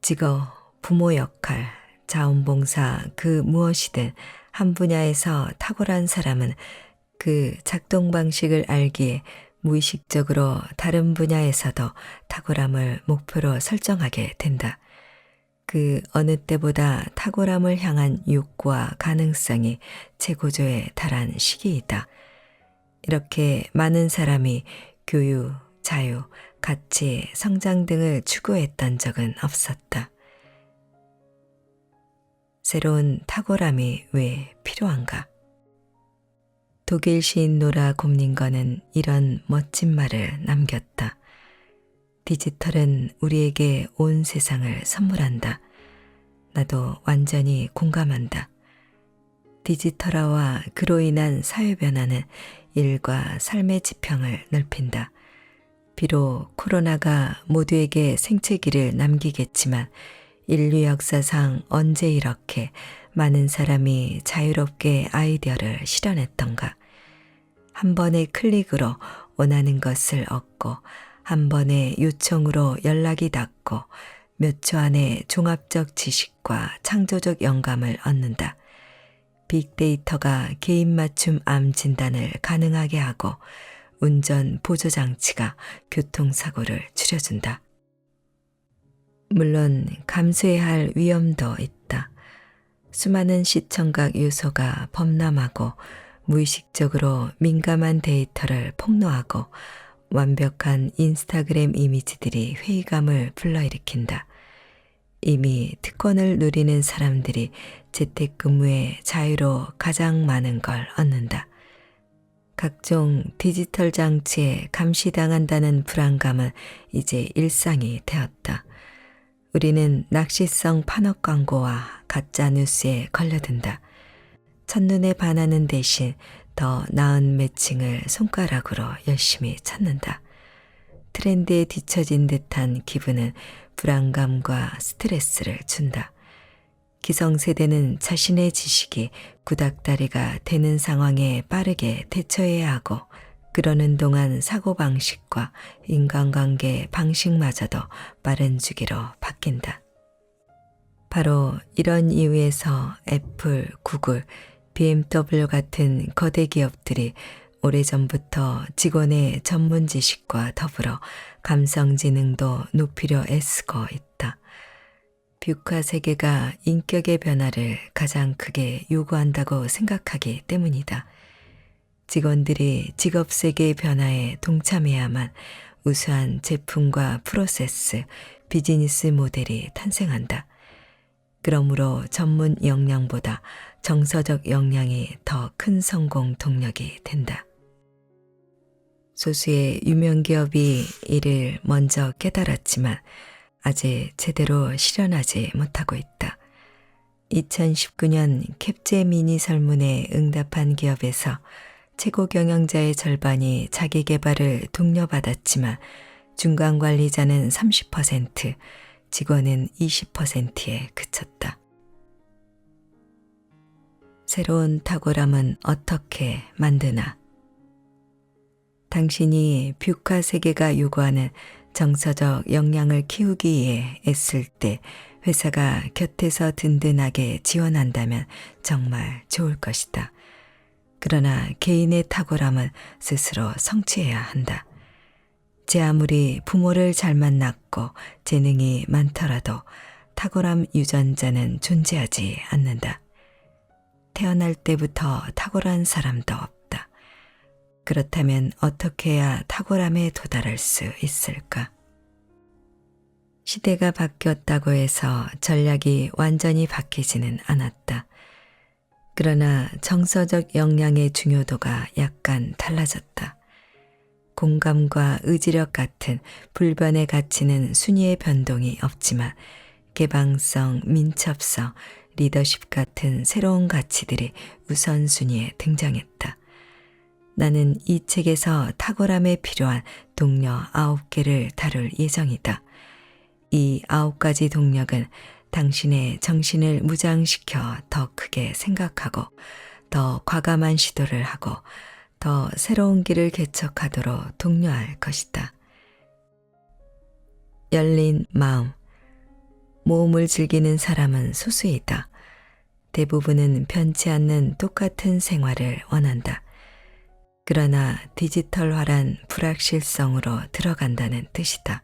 직업, 부모 역할, 자원봉사 그 무엇이든 한 분야에서 탁월한 사람은 그 작동 방식을 알기에 무의식적으로 다른 분야에서도 탁월함을 목표로 설정하게 된다. 그 어느 때보다 탁월함을 향한 욕구와 가능성이 최고조에 달한 시기이다. 이렇게 많은 사람이 교육, 자유, 가치, 성장 등을 추구했던 적은 없었다. 새로운 탁월함이 왜 필요한가? 독일 시인 노라 곰링거는 이런 멋진 말을 남겼다. 디지털은 우리에게 온 세상을 선물한다. 나도 완전히 공감한다. 디지털화와 그로 인한 사회 변화는 일과 삶의 지평을 넓힌다. 비록 코로나가 모두에게 생채기를 남기겠지만 인류 역사상 언제 이렇게 많은 사람이 자유롭게 아이디어를 실현했던가. 한 번의 클릭으로 원하는 것을 얻고 한 번의 요청으로 연락이 닿고 몇 초 안에 종합적 지식과 창조적 영감을 얻는다. 빅데이터가 개인 맞춤 암 진단을 가능하게 하고 운전 보조장치가 교통사고를 줄여준다. 물론 감수해야 할 위험도 있다. 수많은 시청각 요소가 범람하고 무의식적으로 민감한 데이터를 폭로하고 완벽한 인스타그램 이미지들이 회의감을 불러일으킨다. 이미 특권을 누리는 사람들이 재택근무의 자유로 가장 많은 걸 얻는다. 각종 디지털 장치에 감시당한다는 불안감은 이제 일상이 되었다. 우리는 낚시성 판업 광고와 가짜 뉴스에 걸려든다. 첫눈에 반하는 대신 더 나은 매칭을 손가락으로 열심히 찾는다. 트렌드에 뒤처진 듯한 기분은 불안감과 스트레스를 준다. 기성세대는 자신의 지식이 구닥다리가 되는 상황에 빠르게 대처해야 하고 그러는 동안 사고방식과 인간관계 방식마저도 빠른 주기로 바뀐다. 바로 이런 이유에서 애플, 구글, BMW 같은 거대 기업들이 오래전부터 직원의 전문 지식과 더불어 감성지능도 높이려 애쓰고 있다. 뷰카 세계가 인격의 변화를 가장 크게 요구한다고 생각하기 때문이다. 직원들이 직업 세계의 변화에 동참해야만 우수한 제품과 프로세스, 비즈니스 모델이 탄생한다. 그러므로 전문 역량보다 정서적 역량이 더 큰 성공 동력이 된다. 소수의 유명 기업이 이를 먼저 깨달았지만 아직 제대로 실현하지 못하고 있다. 2019년 캡제미니 설문에 응답한 기업에서 최고 경영자의 절반이 자기 개발을 독려받았지만 중간 관리자는 30%, 직원은 20%에 그쳤다. 새로운 탁월함은 어떻게 만드나? 당신이 뷰카 세계가 요구하는 정서적 역량을 키우기 위해 애쓸 때 회사가 곁에서 든든하게 지원한다면 정말 좋을 것이다. 그러나 개인의 탁월함은 스스로 성취해야 한다. 제 아무리 부모를 잘 만났고 재능이 많더라도 탁월함 유전자는 존재하지 않는다. 태어날 때부터 탁월한 사람도 없다. 그렇다면 어떻게 해야 탁월함에 도달할 수 있을까? 시대가 바뀌었다고 해서 전략이 완전히 바뀌지는 않았다. 그러나 정서적 역량의 중요도가 약간 달라졌다. 공감과 의지력 같은 불변의 가치는 순위의 변동이 없지만 개방성, 민첩성, 리더십 같은 새로운 가치들이 우선순위에 등장했다. 나는 이 책에서 탁월함에 필요한 동력 9개를 다룰 예정이다. 이 9가지 동력은 당신의 정신을 무장시켜 더 크게 생각하고 더 과감한 시도를 하고 더 새로운 길을 개척하도록 독려할 것이다. 열린 마음. 모험을 즐기는 사람은 소수이다. 대부분은 변치 않는 똑같은 생활을 원한다. 그러나 디지털화란 불확실성으로 들어간다는 뜻이다.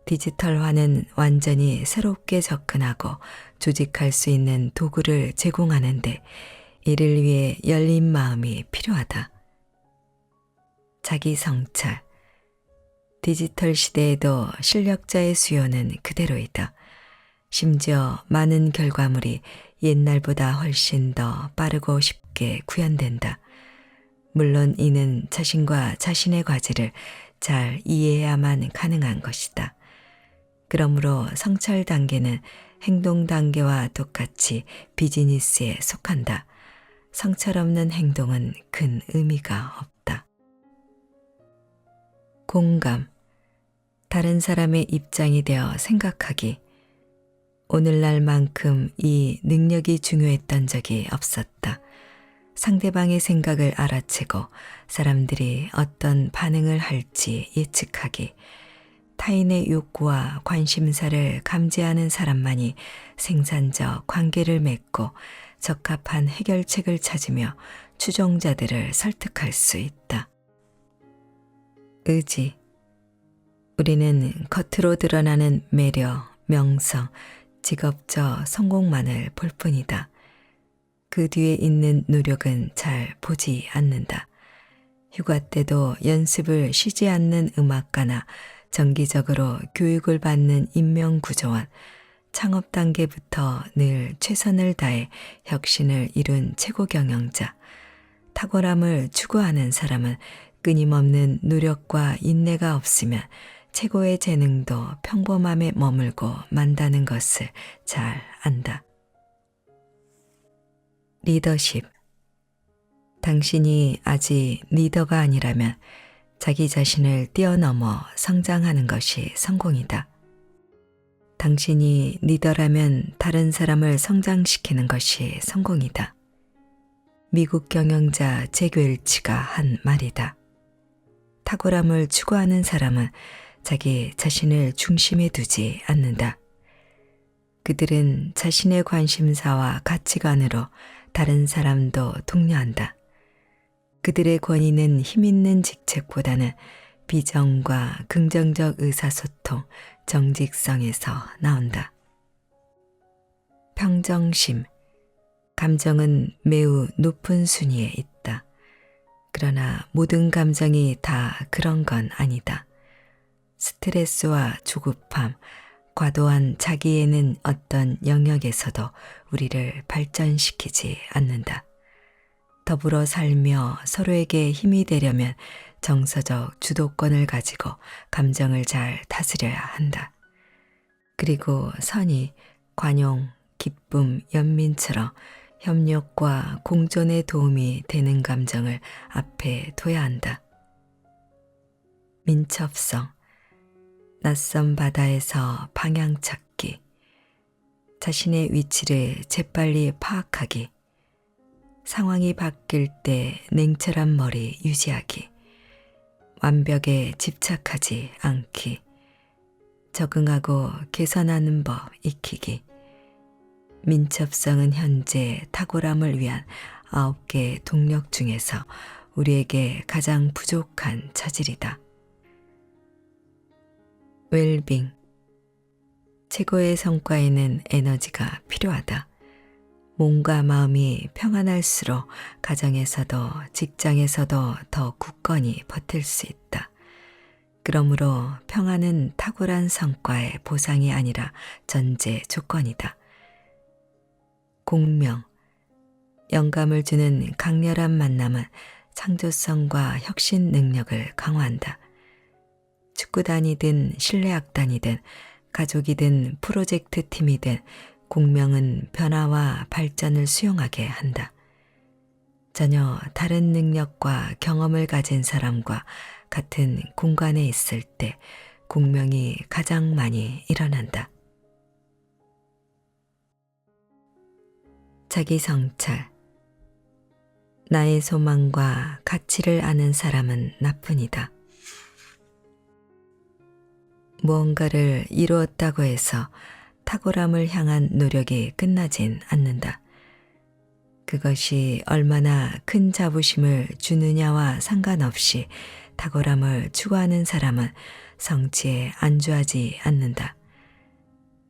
디지털화는 완전히 새롭게 접근하고 조직할 수 있는 도구를 제공하는데 이를 위해 열린 마음이 필요하다. 자기 성찰. 디지털 시대에도 실력자의 수요는 그대로이다. 심지어 많은 결과물이 옛날보다 훨씬 더 빠르고 쉽게 구현된다. 물론 이는 자신과 자신의 과제를 잘 이해해야만 가능한 것이다. 그러므로 성찰 단계는 행동 단계와 똑같이 비즈니스에 속한다. 성찰 없는 행동은 큰 의미가 없다. 공감. 다른 사람의 입장이 되어 생각하기. 오늘날만큼 이 능력이 중요했던 적이 없었다. 상대방의 생각을 알아채고 사람들이 어떤 반응을 할지 예측하기, 타인의 욕구와 관심사를 감지하는 사람만이 생산적 관계를 맺고 적합한 해결책을 찾으며 추종자들을 설득할 수 있다. 의지. 우리는 겉으로 드러나는 매력, 명성, 직업적 성공만을 볼 뿐이다. 그 뒤에 있는 노력은 잘 보지 않는다. 휴가 때도 연습을 쉬지 않는 음악가나 정기적으로 교육을 받는 인명구조원, 창업 단계부터 늘 최선을 다해 혁신을 이룬 최고 경영자, 탁월함을 추구하는 사람은 끊임없는 노력과 인내가 없으면 최고의 재능도 평범함에 머물고 만다는 것을 잘 안다. 리더십. 당신이 아직 리더가 아니라면 자기 자신을 뛰어넘어 성장하는 것이 성공이다. 당신이 리더라면 다른 사람을 성장시키는 것이 성공이다. 미국 경영자 잭 웰치가 한 말이다. 탁월함을 추구하는 사람은 자기 자신을 중심에 두지 않는다. 그들은 자신의 관심사와 가치관으로 다른 사람도 독려한다. 그들의 권위는 힘있는 직책보다는 비전과 긍정적 의사소통, 정직성에서 나온다. 평정심. 감정은 매우 높은 순위에 있다. 그러나 모든 감정이 다 그런 건 아니다. 스트레스와 조급함, 과도한 자기애는 어떤 영역에서도 우리를 발전시키지 않는다. 더불어 살며 서로에게 힘이 되려면 정서적 주도권을 가지고 감정을 잘 다스려야 한다. 그리고 선의, 관용, 기쁨, 연민처럼 협력과 공존에 도움이 되는 감정을 앞에 둬야 한다. 민첩성. 낯선 바다에서 방향 찾기, 자신의 위치를 재빨리 파악하기, 상황이 바뀔 때 냉철한 머리 유지하기, 완벽에 집착하지 않기, 적응하고 개선하는 법 익히기. 민첩성은 현재 탁월함을 위한 9개 동력 중에서 우리에게 가장 부족한 차질이다. 웰빙. 최고의 성과에는 에너지가 필요하다. 몸과 마음이 평안할수록 가정에서도 직장에서도 더 굳건히 버틸 수 있다. 그러므로 평안은 탁월한 성과의 보상이 아니라 전제 조건이다. 공명. 영감을 주는 강렬한 만남은 창조성과 혁신 능력을 강화한다. 축구단이든 실내악단이든 가족이든 프로젝트 팀이든 공명은 변화와 발전을 수용하게 한다. 전혀 다른 능력과 경험을 가진 사람과 같은 공간에 있을 때 공명이 가장 많이 일어난다. 자기 성찰. 나의 소망과 가치를 아는 사람은 나뿐이다. 무언가를 이루었다고 해서 탁월함을 향한 노력이 끝나진 않는다. 그것이 얼마나 큰 자부심을 주느냐와 상관없이 탁월함을 추구하는 사람은 성취에 안주하지 않는다.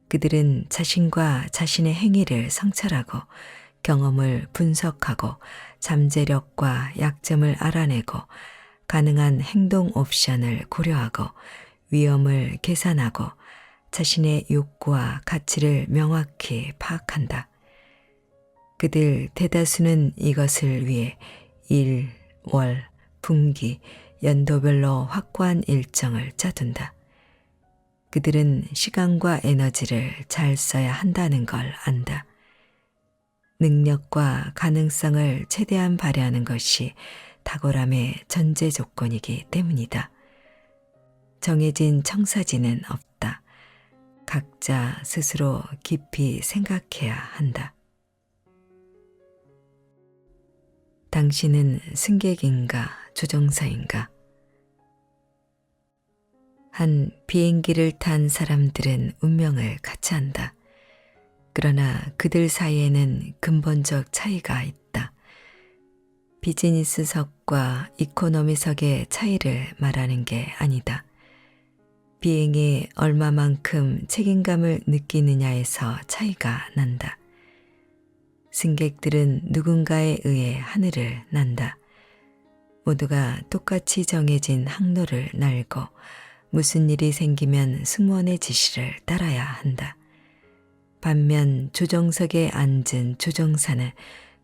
그들은 자신과 자신의 행위를 성찰하고 경험을 분석하고 잠재력과 약점을 알아내고 가능한 행동 옵션을 고려하고 위험을 계산하고 자신의 욕구와 가치를 명확히 파악한다. 그들 대다수는 이것을 위해 일, 월, 분기, 연도별로 확고한 일정을 짜둔다. 그들은 시간과 에너지를 잘 써야 한다는 걸 안다. 능력과 가능성을 최대한 발휘하는 것이 탁월함의 전제 조건이기 때문이다. 정해진 청사진은 없다. 각자 스스로 깊이 생각해야 한다. 당신은 승객인가 조종사인가? 한 비행기를 탄 사람들은 운명을 같이 한다. 그러나 그들 사이에는 근본적 차이가 있다. 비즈니스석과 이코노미석의 차이를 말하는 게 아니다. 비행에 얼마만큼 책임감을 느끼느냐에서 차이가 난다. 승객들은 누군가에 의해 하늘을 난다. 모두가 똑같이 정해진 항로를 날고 무슨 일이 생기면 승무원의 지시를 따라야 한다. 반면 조종석에 앉은 조종사는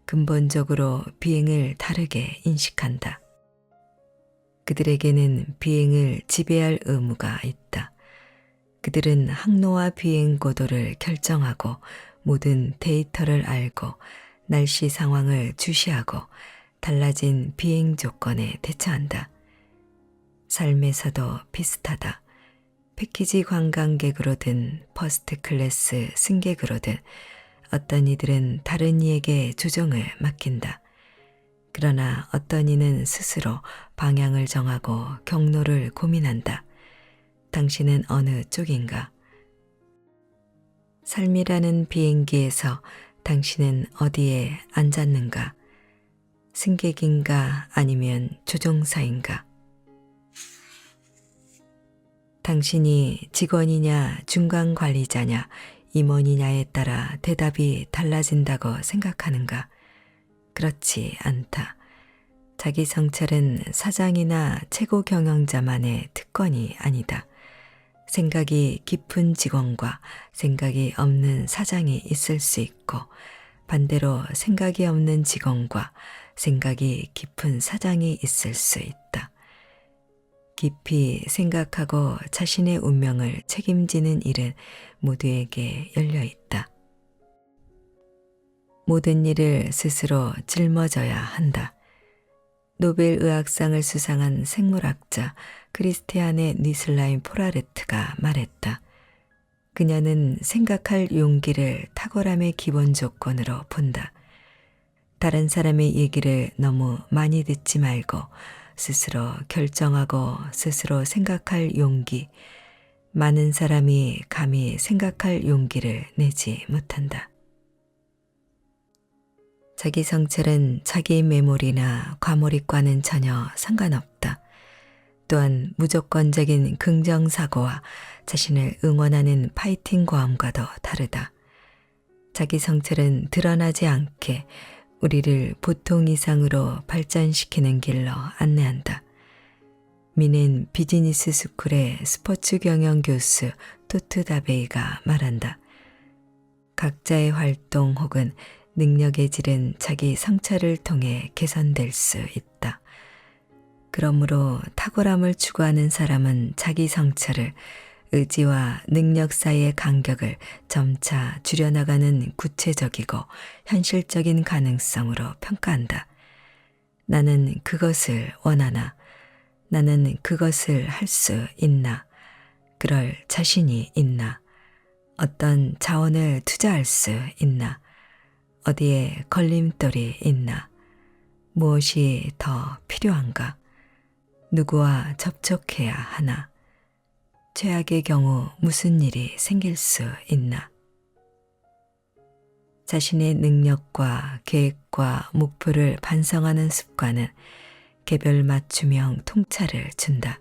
근본적으로 비행을 다르게 인식한다. 그들에게는 비행을 지배할 의무가 있다. 그들은 항로와 비행 고도를 결정하고 모든 데이터를 알고 날씨 상황을 주시하고 달라진 비행 조건에 대처한다. 삶에서도 비슷하다. 패키지 관광객으로든 퍼스트 클래스 승객으로든 어떤 이들은 다른 이에게 조종을 맡긴다. 그러나 어떤 이는 스스로 방향을 정하고 경로를 고민한다. 당신은 어느 쪽인가? 삶이라는 비행기에서 당신은 어디에 앉았는가? 승객인가 아니면 조종사인가? 당신이 직원이냐 중간 관리자냐 임원이냐에 따라 대답이 달라진다고 생각하는가? 그렇지 않다. 자기 성찰은 사장이나 최고 경영자만의 특권이 아니다. 생각이 깊은 직원과 생각이 없는 사장이 있을 수 있고 반대로 생각이 없는 직원과 생각이 깊은 사장이 있을 수 있다. 깊이 생각하고 자신의 운명을 책임지는 일은 모두에게 열려 있다. 모든 일을 스스로 짊어져야 한다. 노벨 의학상을 수상한 생물학자 크리스티아네 니슬라임 포라르트가 말했다. 그녀는 생각할 용기를 탁월함의 기본 조건으로 본다. 다른 사람의 얘기를 너무 많이 듣지 말고 스스로 결정하고 스스로 생각할 용기, 많은 사람이 감히 생각할 용기를 내지 못한다. 자기 성찰은 자기 메모리나 과몰입과는 전혀 상관없다. 또한 무조건적인 긍정사고와 자신을 응원하는 파이팅 고함과도 다르다. 자기 성찰은 드러나지 않게 우리를 보통 이상으로 발전시키는 길로 안내한다. 미넨 비즈니스 스쿨의 스포츠 경영 교수 토트 다베이가 말한다. 각자의 활동 혹은 능력의 질은 자기 성찰을 통해 개선될 수 있다. 그러므로 탁월함을 추구하는 사람은 자기 성찰을 의지와 능력 사이의 간격을 점차 줄여나가는 구체적이고 현실적인 가능성으로 평가한다. 나는 그것을 원하나? 나는 그것을 할 수 있나? 그럴 자신이 있나? 어떤 자원을 투자할 수 있나? 어디에 걸림돌이 있나? 무엇이 더 필요한가? 누구와 접촉해야 하나? 최악의 경우 무슨 일이 생길 수 있나? 자신의 능력과 계획과 목표를 반성하는 습관은 개별 맞춤형 통찰을 준다.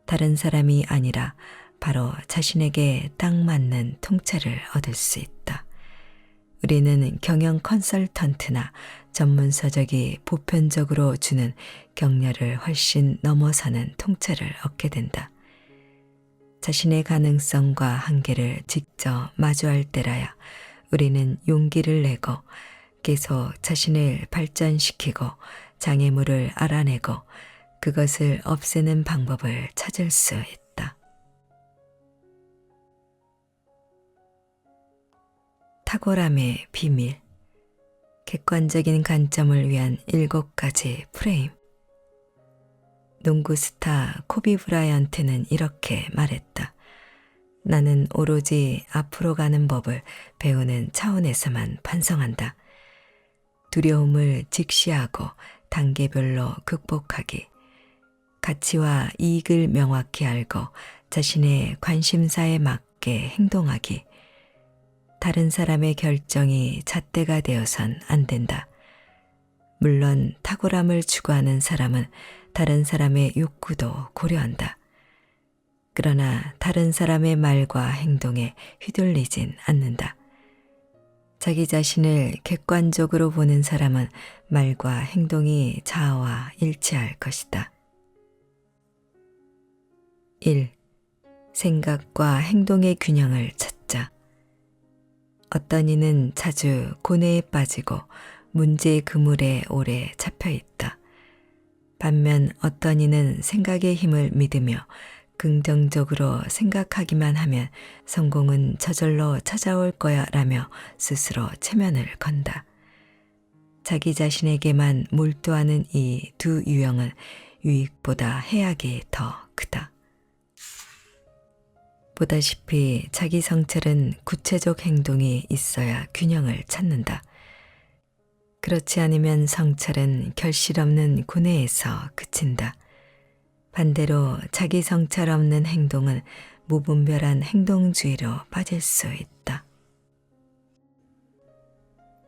다른 사람이 아니라 바로 자신에게 딱 맞는 통찰을 얻을 수 있다. 우리는 경영 컨설턴트나 전문서적이 보편적으로 주는 격려를 훨씬 넘어서는 통찰을 얻게 된다. 자신의 가능성과 한계를 직접 마주할 때라야 우리는 용기를 내고 계속 자신을 발전시키고 장애물을 알아내고 그것을 없애는 방법을 찾을 수 있다. 탁월함의 비밀. 객관적인 관점을 위한 7가지 프레임. 농구 스타 코비 브라이언트는 이렇게 말했다. 나는 오로지 앞으로 가는 법을 배우는 차원에서만 반성한다. 두려움을 직시하고 단계별로 극복하기. 가치와 이익을 명확히 알고 자신의 관심사에 맞게 행동하기. 다른 사람의 결정이 잣대가 되어선 안 된다. 물론 탁월함을 추구하는 사람은 다른 사람의 욕구도 고려한다. 그러나 다른 사람의 말과 행동에 휘둘리진 않는다. 자기 자신을 객관적으로 보는 사람은 말과 행동이 자아와 일치할 것이다. 1. 생각과 행동의 균형을 찾자. 어떤 이는 자주 고뇌에 빠지고 문제의 그물에 오래 잡혀 있다. 반면 어떤 이는 생각의 힘을 믿으며 긍정적으로 생각하기만 하면 성공은 저절로 찾아올 거야 라며 스스로 체면을 건다. 자기 자신에게만 몰두하는 이 두 유형은 유익보다 해악이 더 크다. 보다시피 자기 성찰은 구체적 행동이 있어야 균형을 찾는다. 그렇지 않으면 성찰은 결실 없는 고뇌에서 그친다. 반대로 자기 성찰 없는 행동은 무분별한 행동주의로 빠질 수 있다.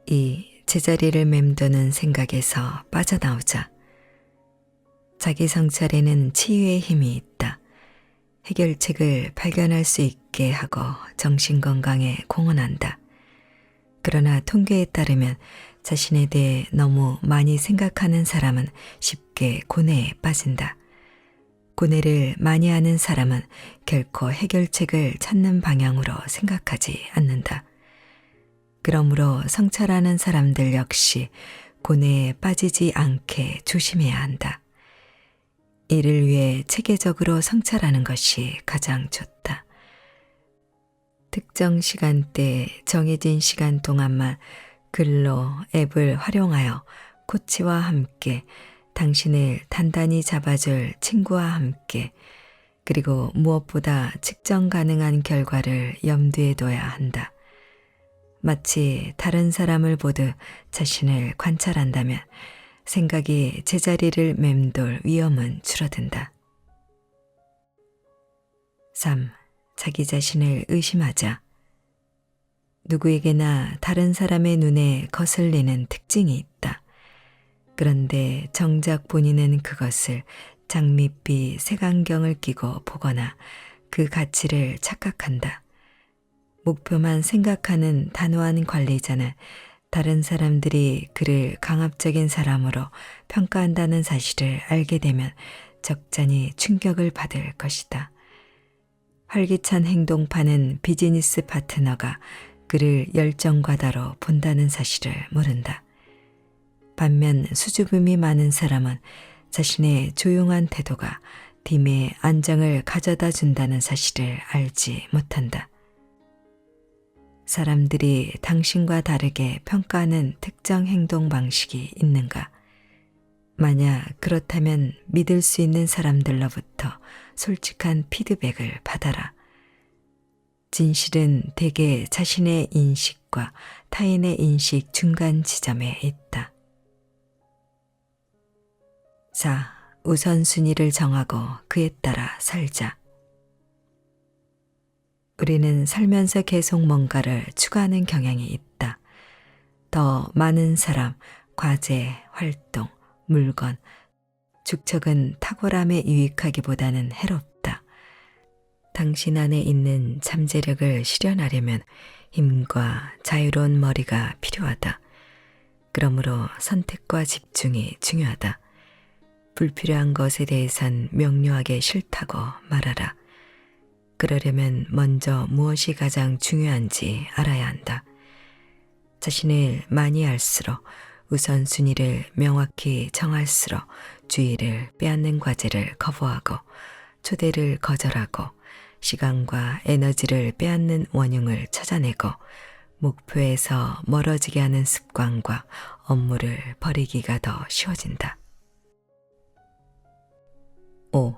2. 제자리를 맴도는 생각에서 빠져나오자. 자기 성찰에는 치유의 힘이 있다. 해결책을 발견할 수 있게 하고 정신건강에 공헌한다. 그러나 통계에 따르면 자신에 대해 너무 많이 생각하는 사람은 쉽게 고뇌에 빠진다. 고뇌를 많이 하는 사람은 결코 해결책을 찾는 방향으로 생각하지 않는다. 그러므로 성찰하는 사람들 역시 고뇌에 빠지지 않게 조심해야 한다. 이를 위해 체계적으로 성찰하는 것이 가장 좋다. 특정 시간대 정해진 시간 동안만 글로 앱을 활용하여 코치와 함께 당신을 단단히 잡아줄 친구와 함께 그리고 무엇보다 측정 가능한 결과를 염두에 둬야 한다. 마치 다른 사람을 보듯 자신을 관찰한다면 생각이 제자리를 맴돌 위험은 줄어든다. 3. 자기 자신을 의심하자. 누구에게나 다른 사람의 눈에 거슬리는 특징이 있다. 그런데 정작 본인은 그것을 장밋빛 색안경을 끼고 보거나 그 가치를 착각한다. 목표만 생각하는 단호한 관리자는 다른 사람들이 그를 강압적인 사람으로 평가한다는 사실을 알게 되면 적잖이 충격을 받을 것이다. 활기찬 행동파는 비즈니스 파트너가 그를 열정과다로 본다는 사실을 모른다. 반면 수줍음이 많은 사람은 자신의 조용한 태도가 팀의 안정을 가져다 준다는 사실을 알지 못한다. 사람들이 당신과 다르게 평가하는 특정 행동 방식이 있는가? 만약 그렇다면 믿을 수 있는 사람들로부터 솔직한 피드백을 받아라. 진실은 대개 자신의 인식과 타인의 인식 중간 지점에 있다. 4. 우선순위를 정하고 그에 따라 살자. 우리는 살면서 계속 뭔가를 추구하는 경향이 있다. 더 많은 사람, 과제, 활동, 물건, 축적은 탁월함에 유익하기보다는 해롭다. 당신 안에 있는 잠재력을 실현하려면 힘과 자유로운 머리가 필요하다. 그러므로 선택과 집중이 중요하다. 불필요한 것에 대해선 명료하게 싫다고 말하라. 그러려면 먼저 무엇이 가장 중요한지 알아야 한다. 자신을 많이 알수록 우선순위를 명확히 정할수록 주의를 빼앗는 과제를 거부하고 초대를 거절하고 시간과 에너지를 빼앗는 원흉을 찾아내고 목표에서 멀어지게 하는 습관과 업무를 버리기가 더 쉬워진다. 5.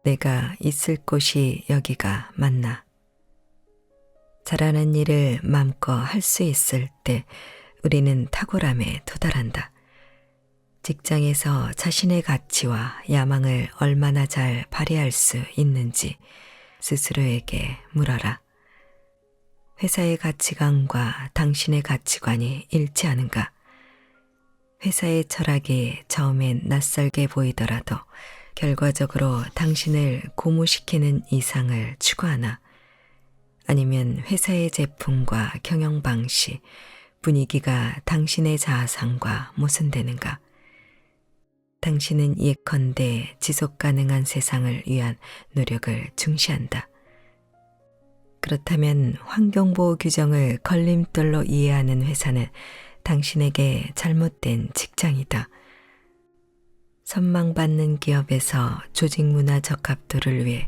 내가 있을 곳이 여기가 맞나? 잘하는 일을 마음껏 할 수 있을 때 우리는 탁월함에 도달한다. 직장에서 자신의 가치와 야망을 얼마나 잘 발휘할 수 있는지 스스로에게 물어라. 회사의 가치관과 당신의 가치관이 일치하는가? 회사의 철학이 처음엔 낯설게 보이더라도 결과적으로 당신을 고무시키는 이상을 추구하나? 아니면 회사의 제품과 경영 방식, 분위기가 당신의 자아상과 모순되는가? 당신은 예컨대 지속 가능한 세상을 위한 노력을 중시한다. 그렇다면 환경보호 규정을 걸림돌로 이해하는 회사는 당신에게 잘못된 직장이다. 선망받는 기업에서 조직 문화 적합도를 위해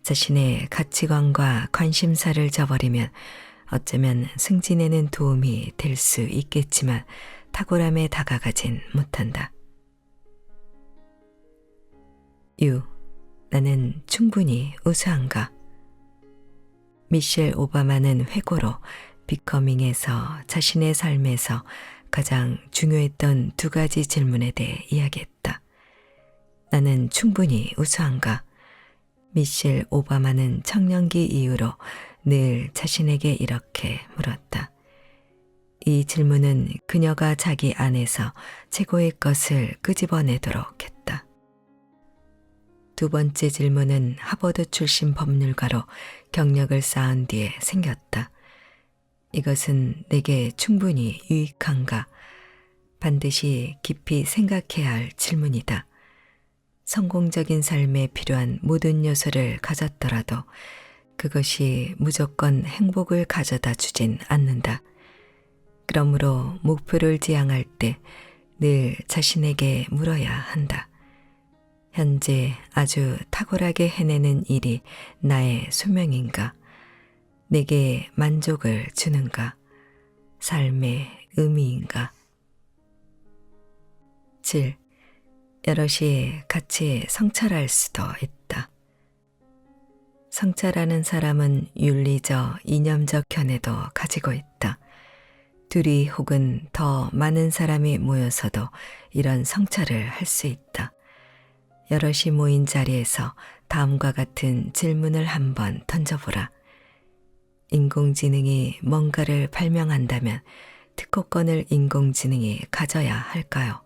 자신의 가치관과 관심사를 저버리면 어쩌면 승진에는 도움이 될 수 있겠지만 탁월함에 다가가진 못한다. 나는 충분히 우수한가? 미셸 오바마는 회고로 비커밍에서 자신의 삶에서 가장 중요했던 두 가지 질문에 대해 이야기했다. 나는 충분히 우수한가? 미셸 오바마는 청년기 이후로 늘 자신에게 이렇게 물었다. 이 질문은 그녀가 자기 안에서 최고의 것을 끄집어내도록 했다. 두 번째 질문은 하버드 출신 법률가로 경력을 쌓은 뒤에 생겼다. 이것은 내게 충분히 유익한가? 반드시 깊이 생각해야 할 질문이다. 성공적인 삶에 필요한 모든 요소를 가졌더라도 그것이 무조건 행복을 가져다 주진 않는다. 그러므로 목표를 지향할 때 늘 자신에게 물어야 한다. 현재 아주 탁월하게 해내는 일이 나의 소명인가? 내게 만족을 주는가? 삶의 의미인가? 7. 여럿이 같이 성찰할 수도 있다. 성찰하는 사람은 윤리적, 이념적 견해도 가지고 있다. 둘이 혹은 더 많은 사람이 모여서도 이런 성찰을 할 수 있다. 여럿이 모인 자리에서 다음과 같은 질문을 한번 던져보라. 인공지능이 뭔가를 발명한다면 특허권을 인공지능이 가져야 할까요?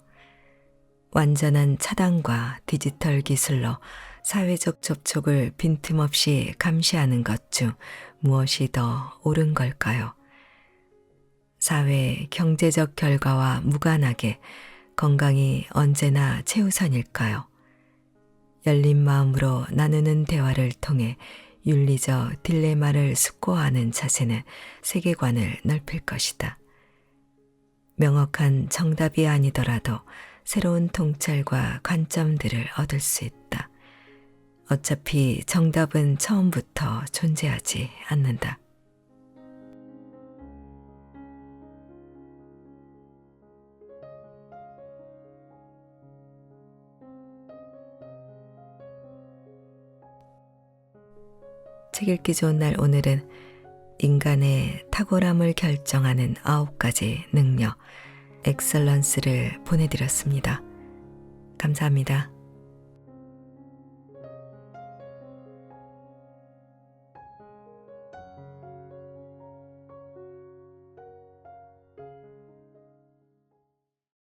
완전한 차단과 디지털 기술로 사회적 접촉을 빈틈없이 감시하는 것 중 무엇이 더 옳은 걸까요? 사회, 경제적 결과와 무관하게 건강이 언제나 최우선일까요? 열린 마음으로 나누는 대화를 통해 윤리적 딜레마를 숙고하는 자세는 세계관을 넓힐 것이다. 명확한 정답이 아니더라도 새로운 통찰과 관점들을 얻을 수 있다. 어차피 정답은 처음부터 존재하지 않는다. 책 읽기 좋은 날 오늘은 인간의 탁월함을 결정하는 9가지 능력, 엑셀런스를 보내드렸습니다. 감사합니다.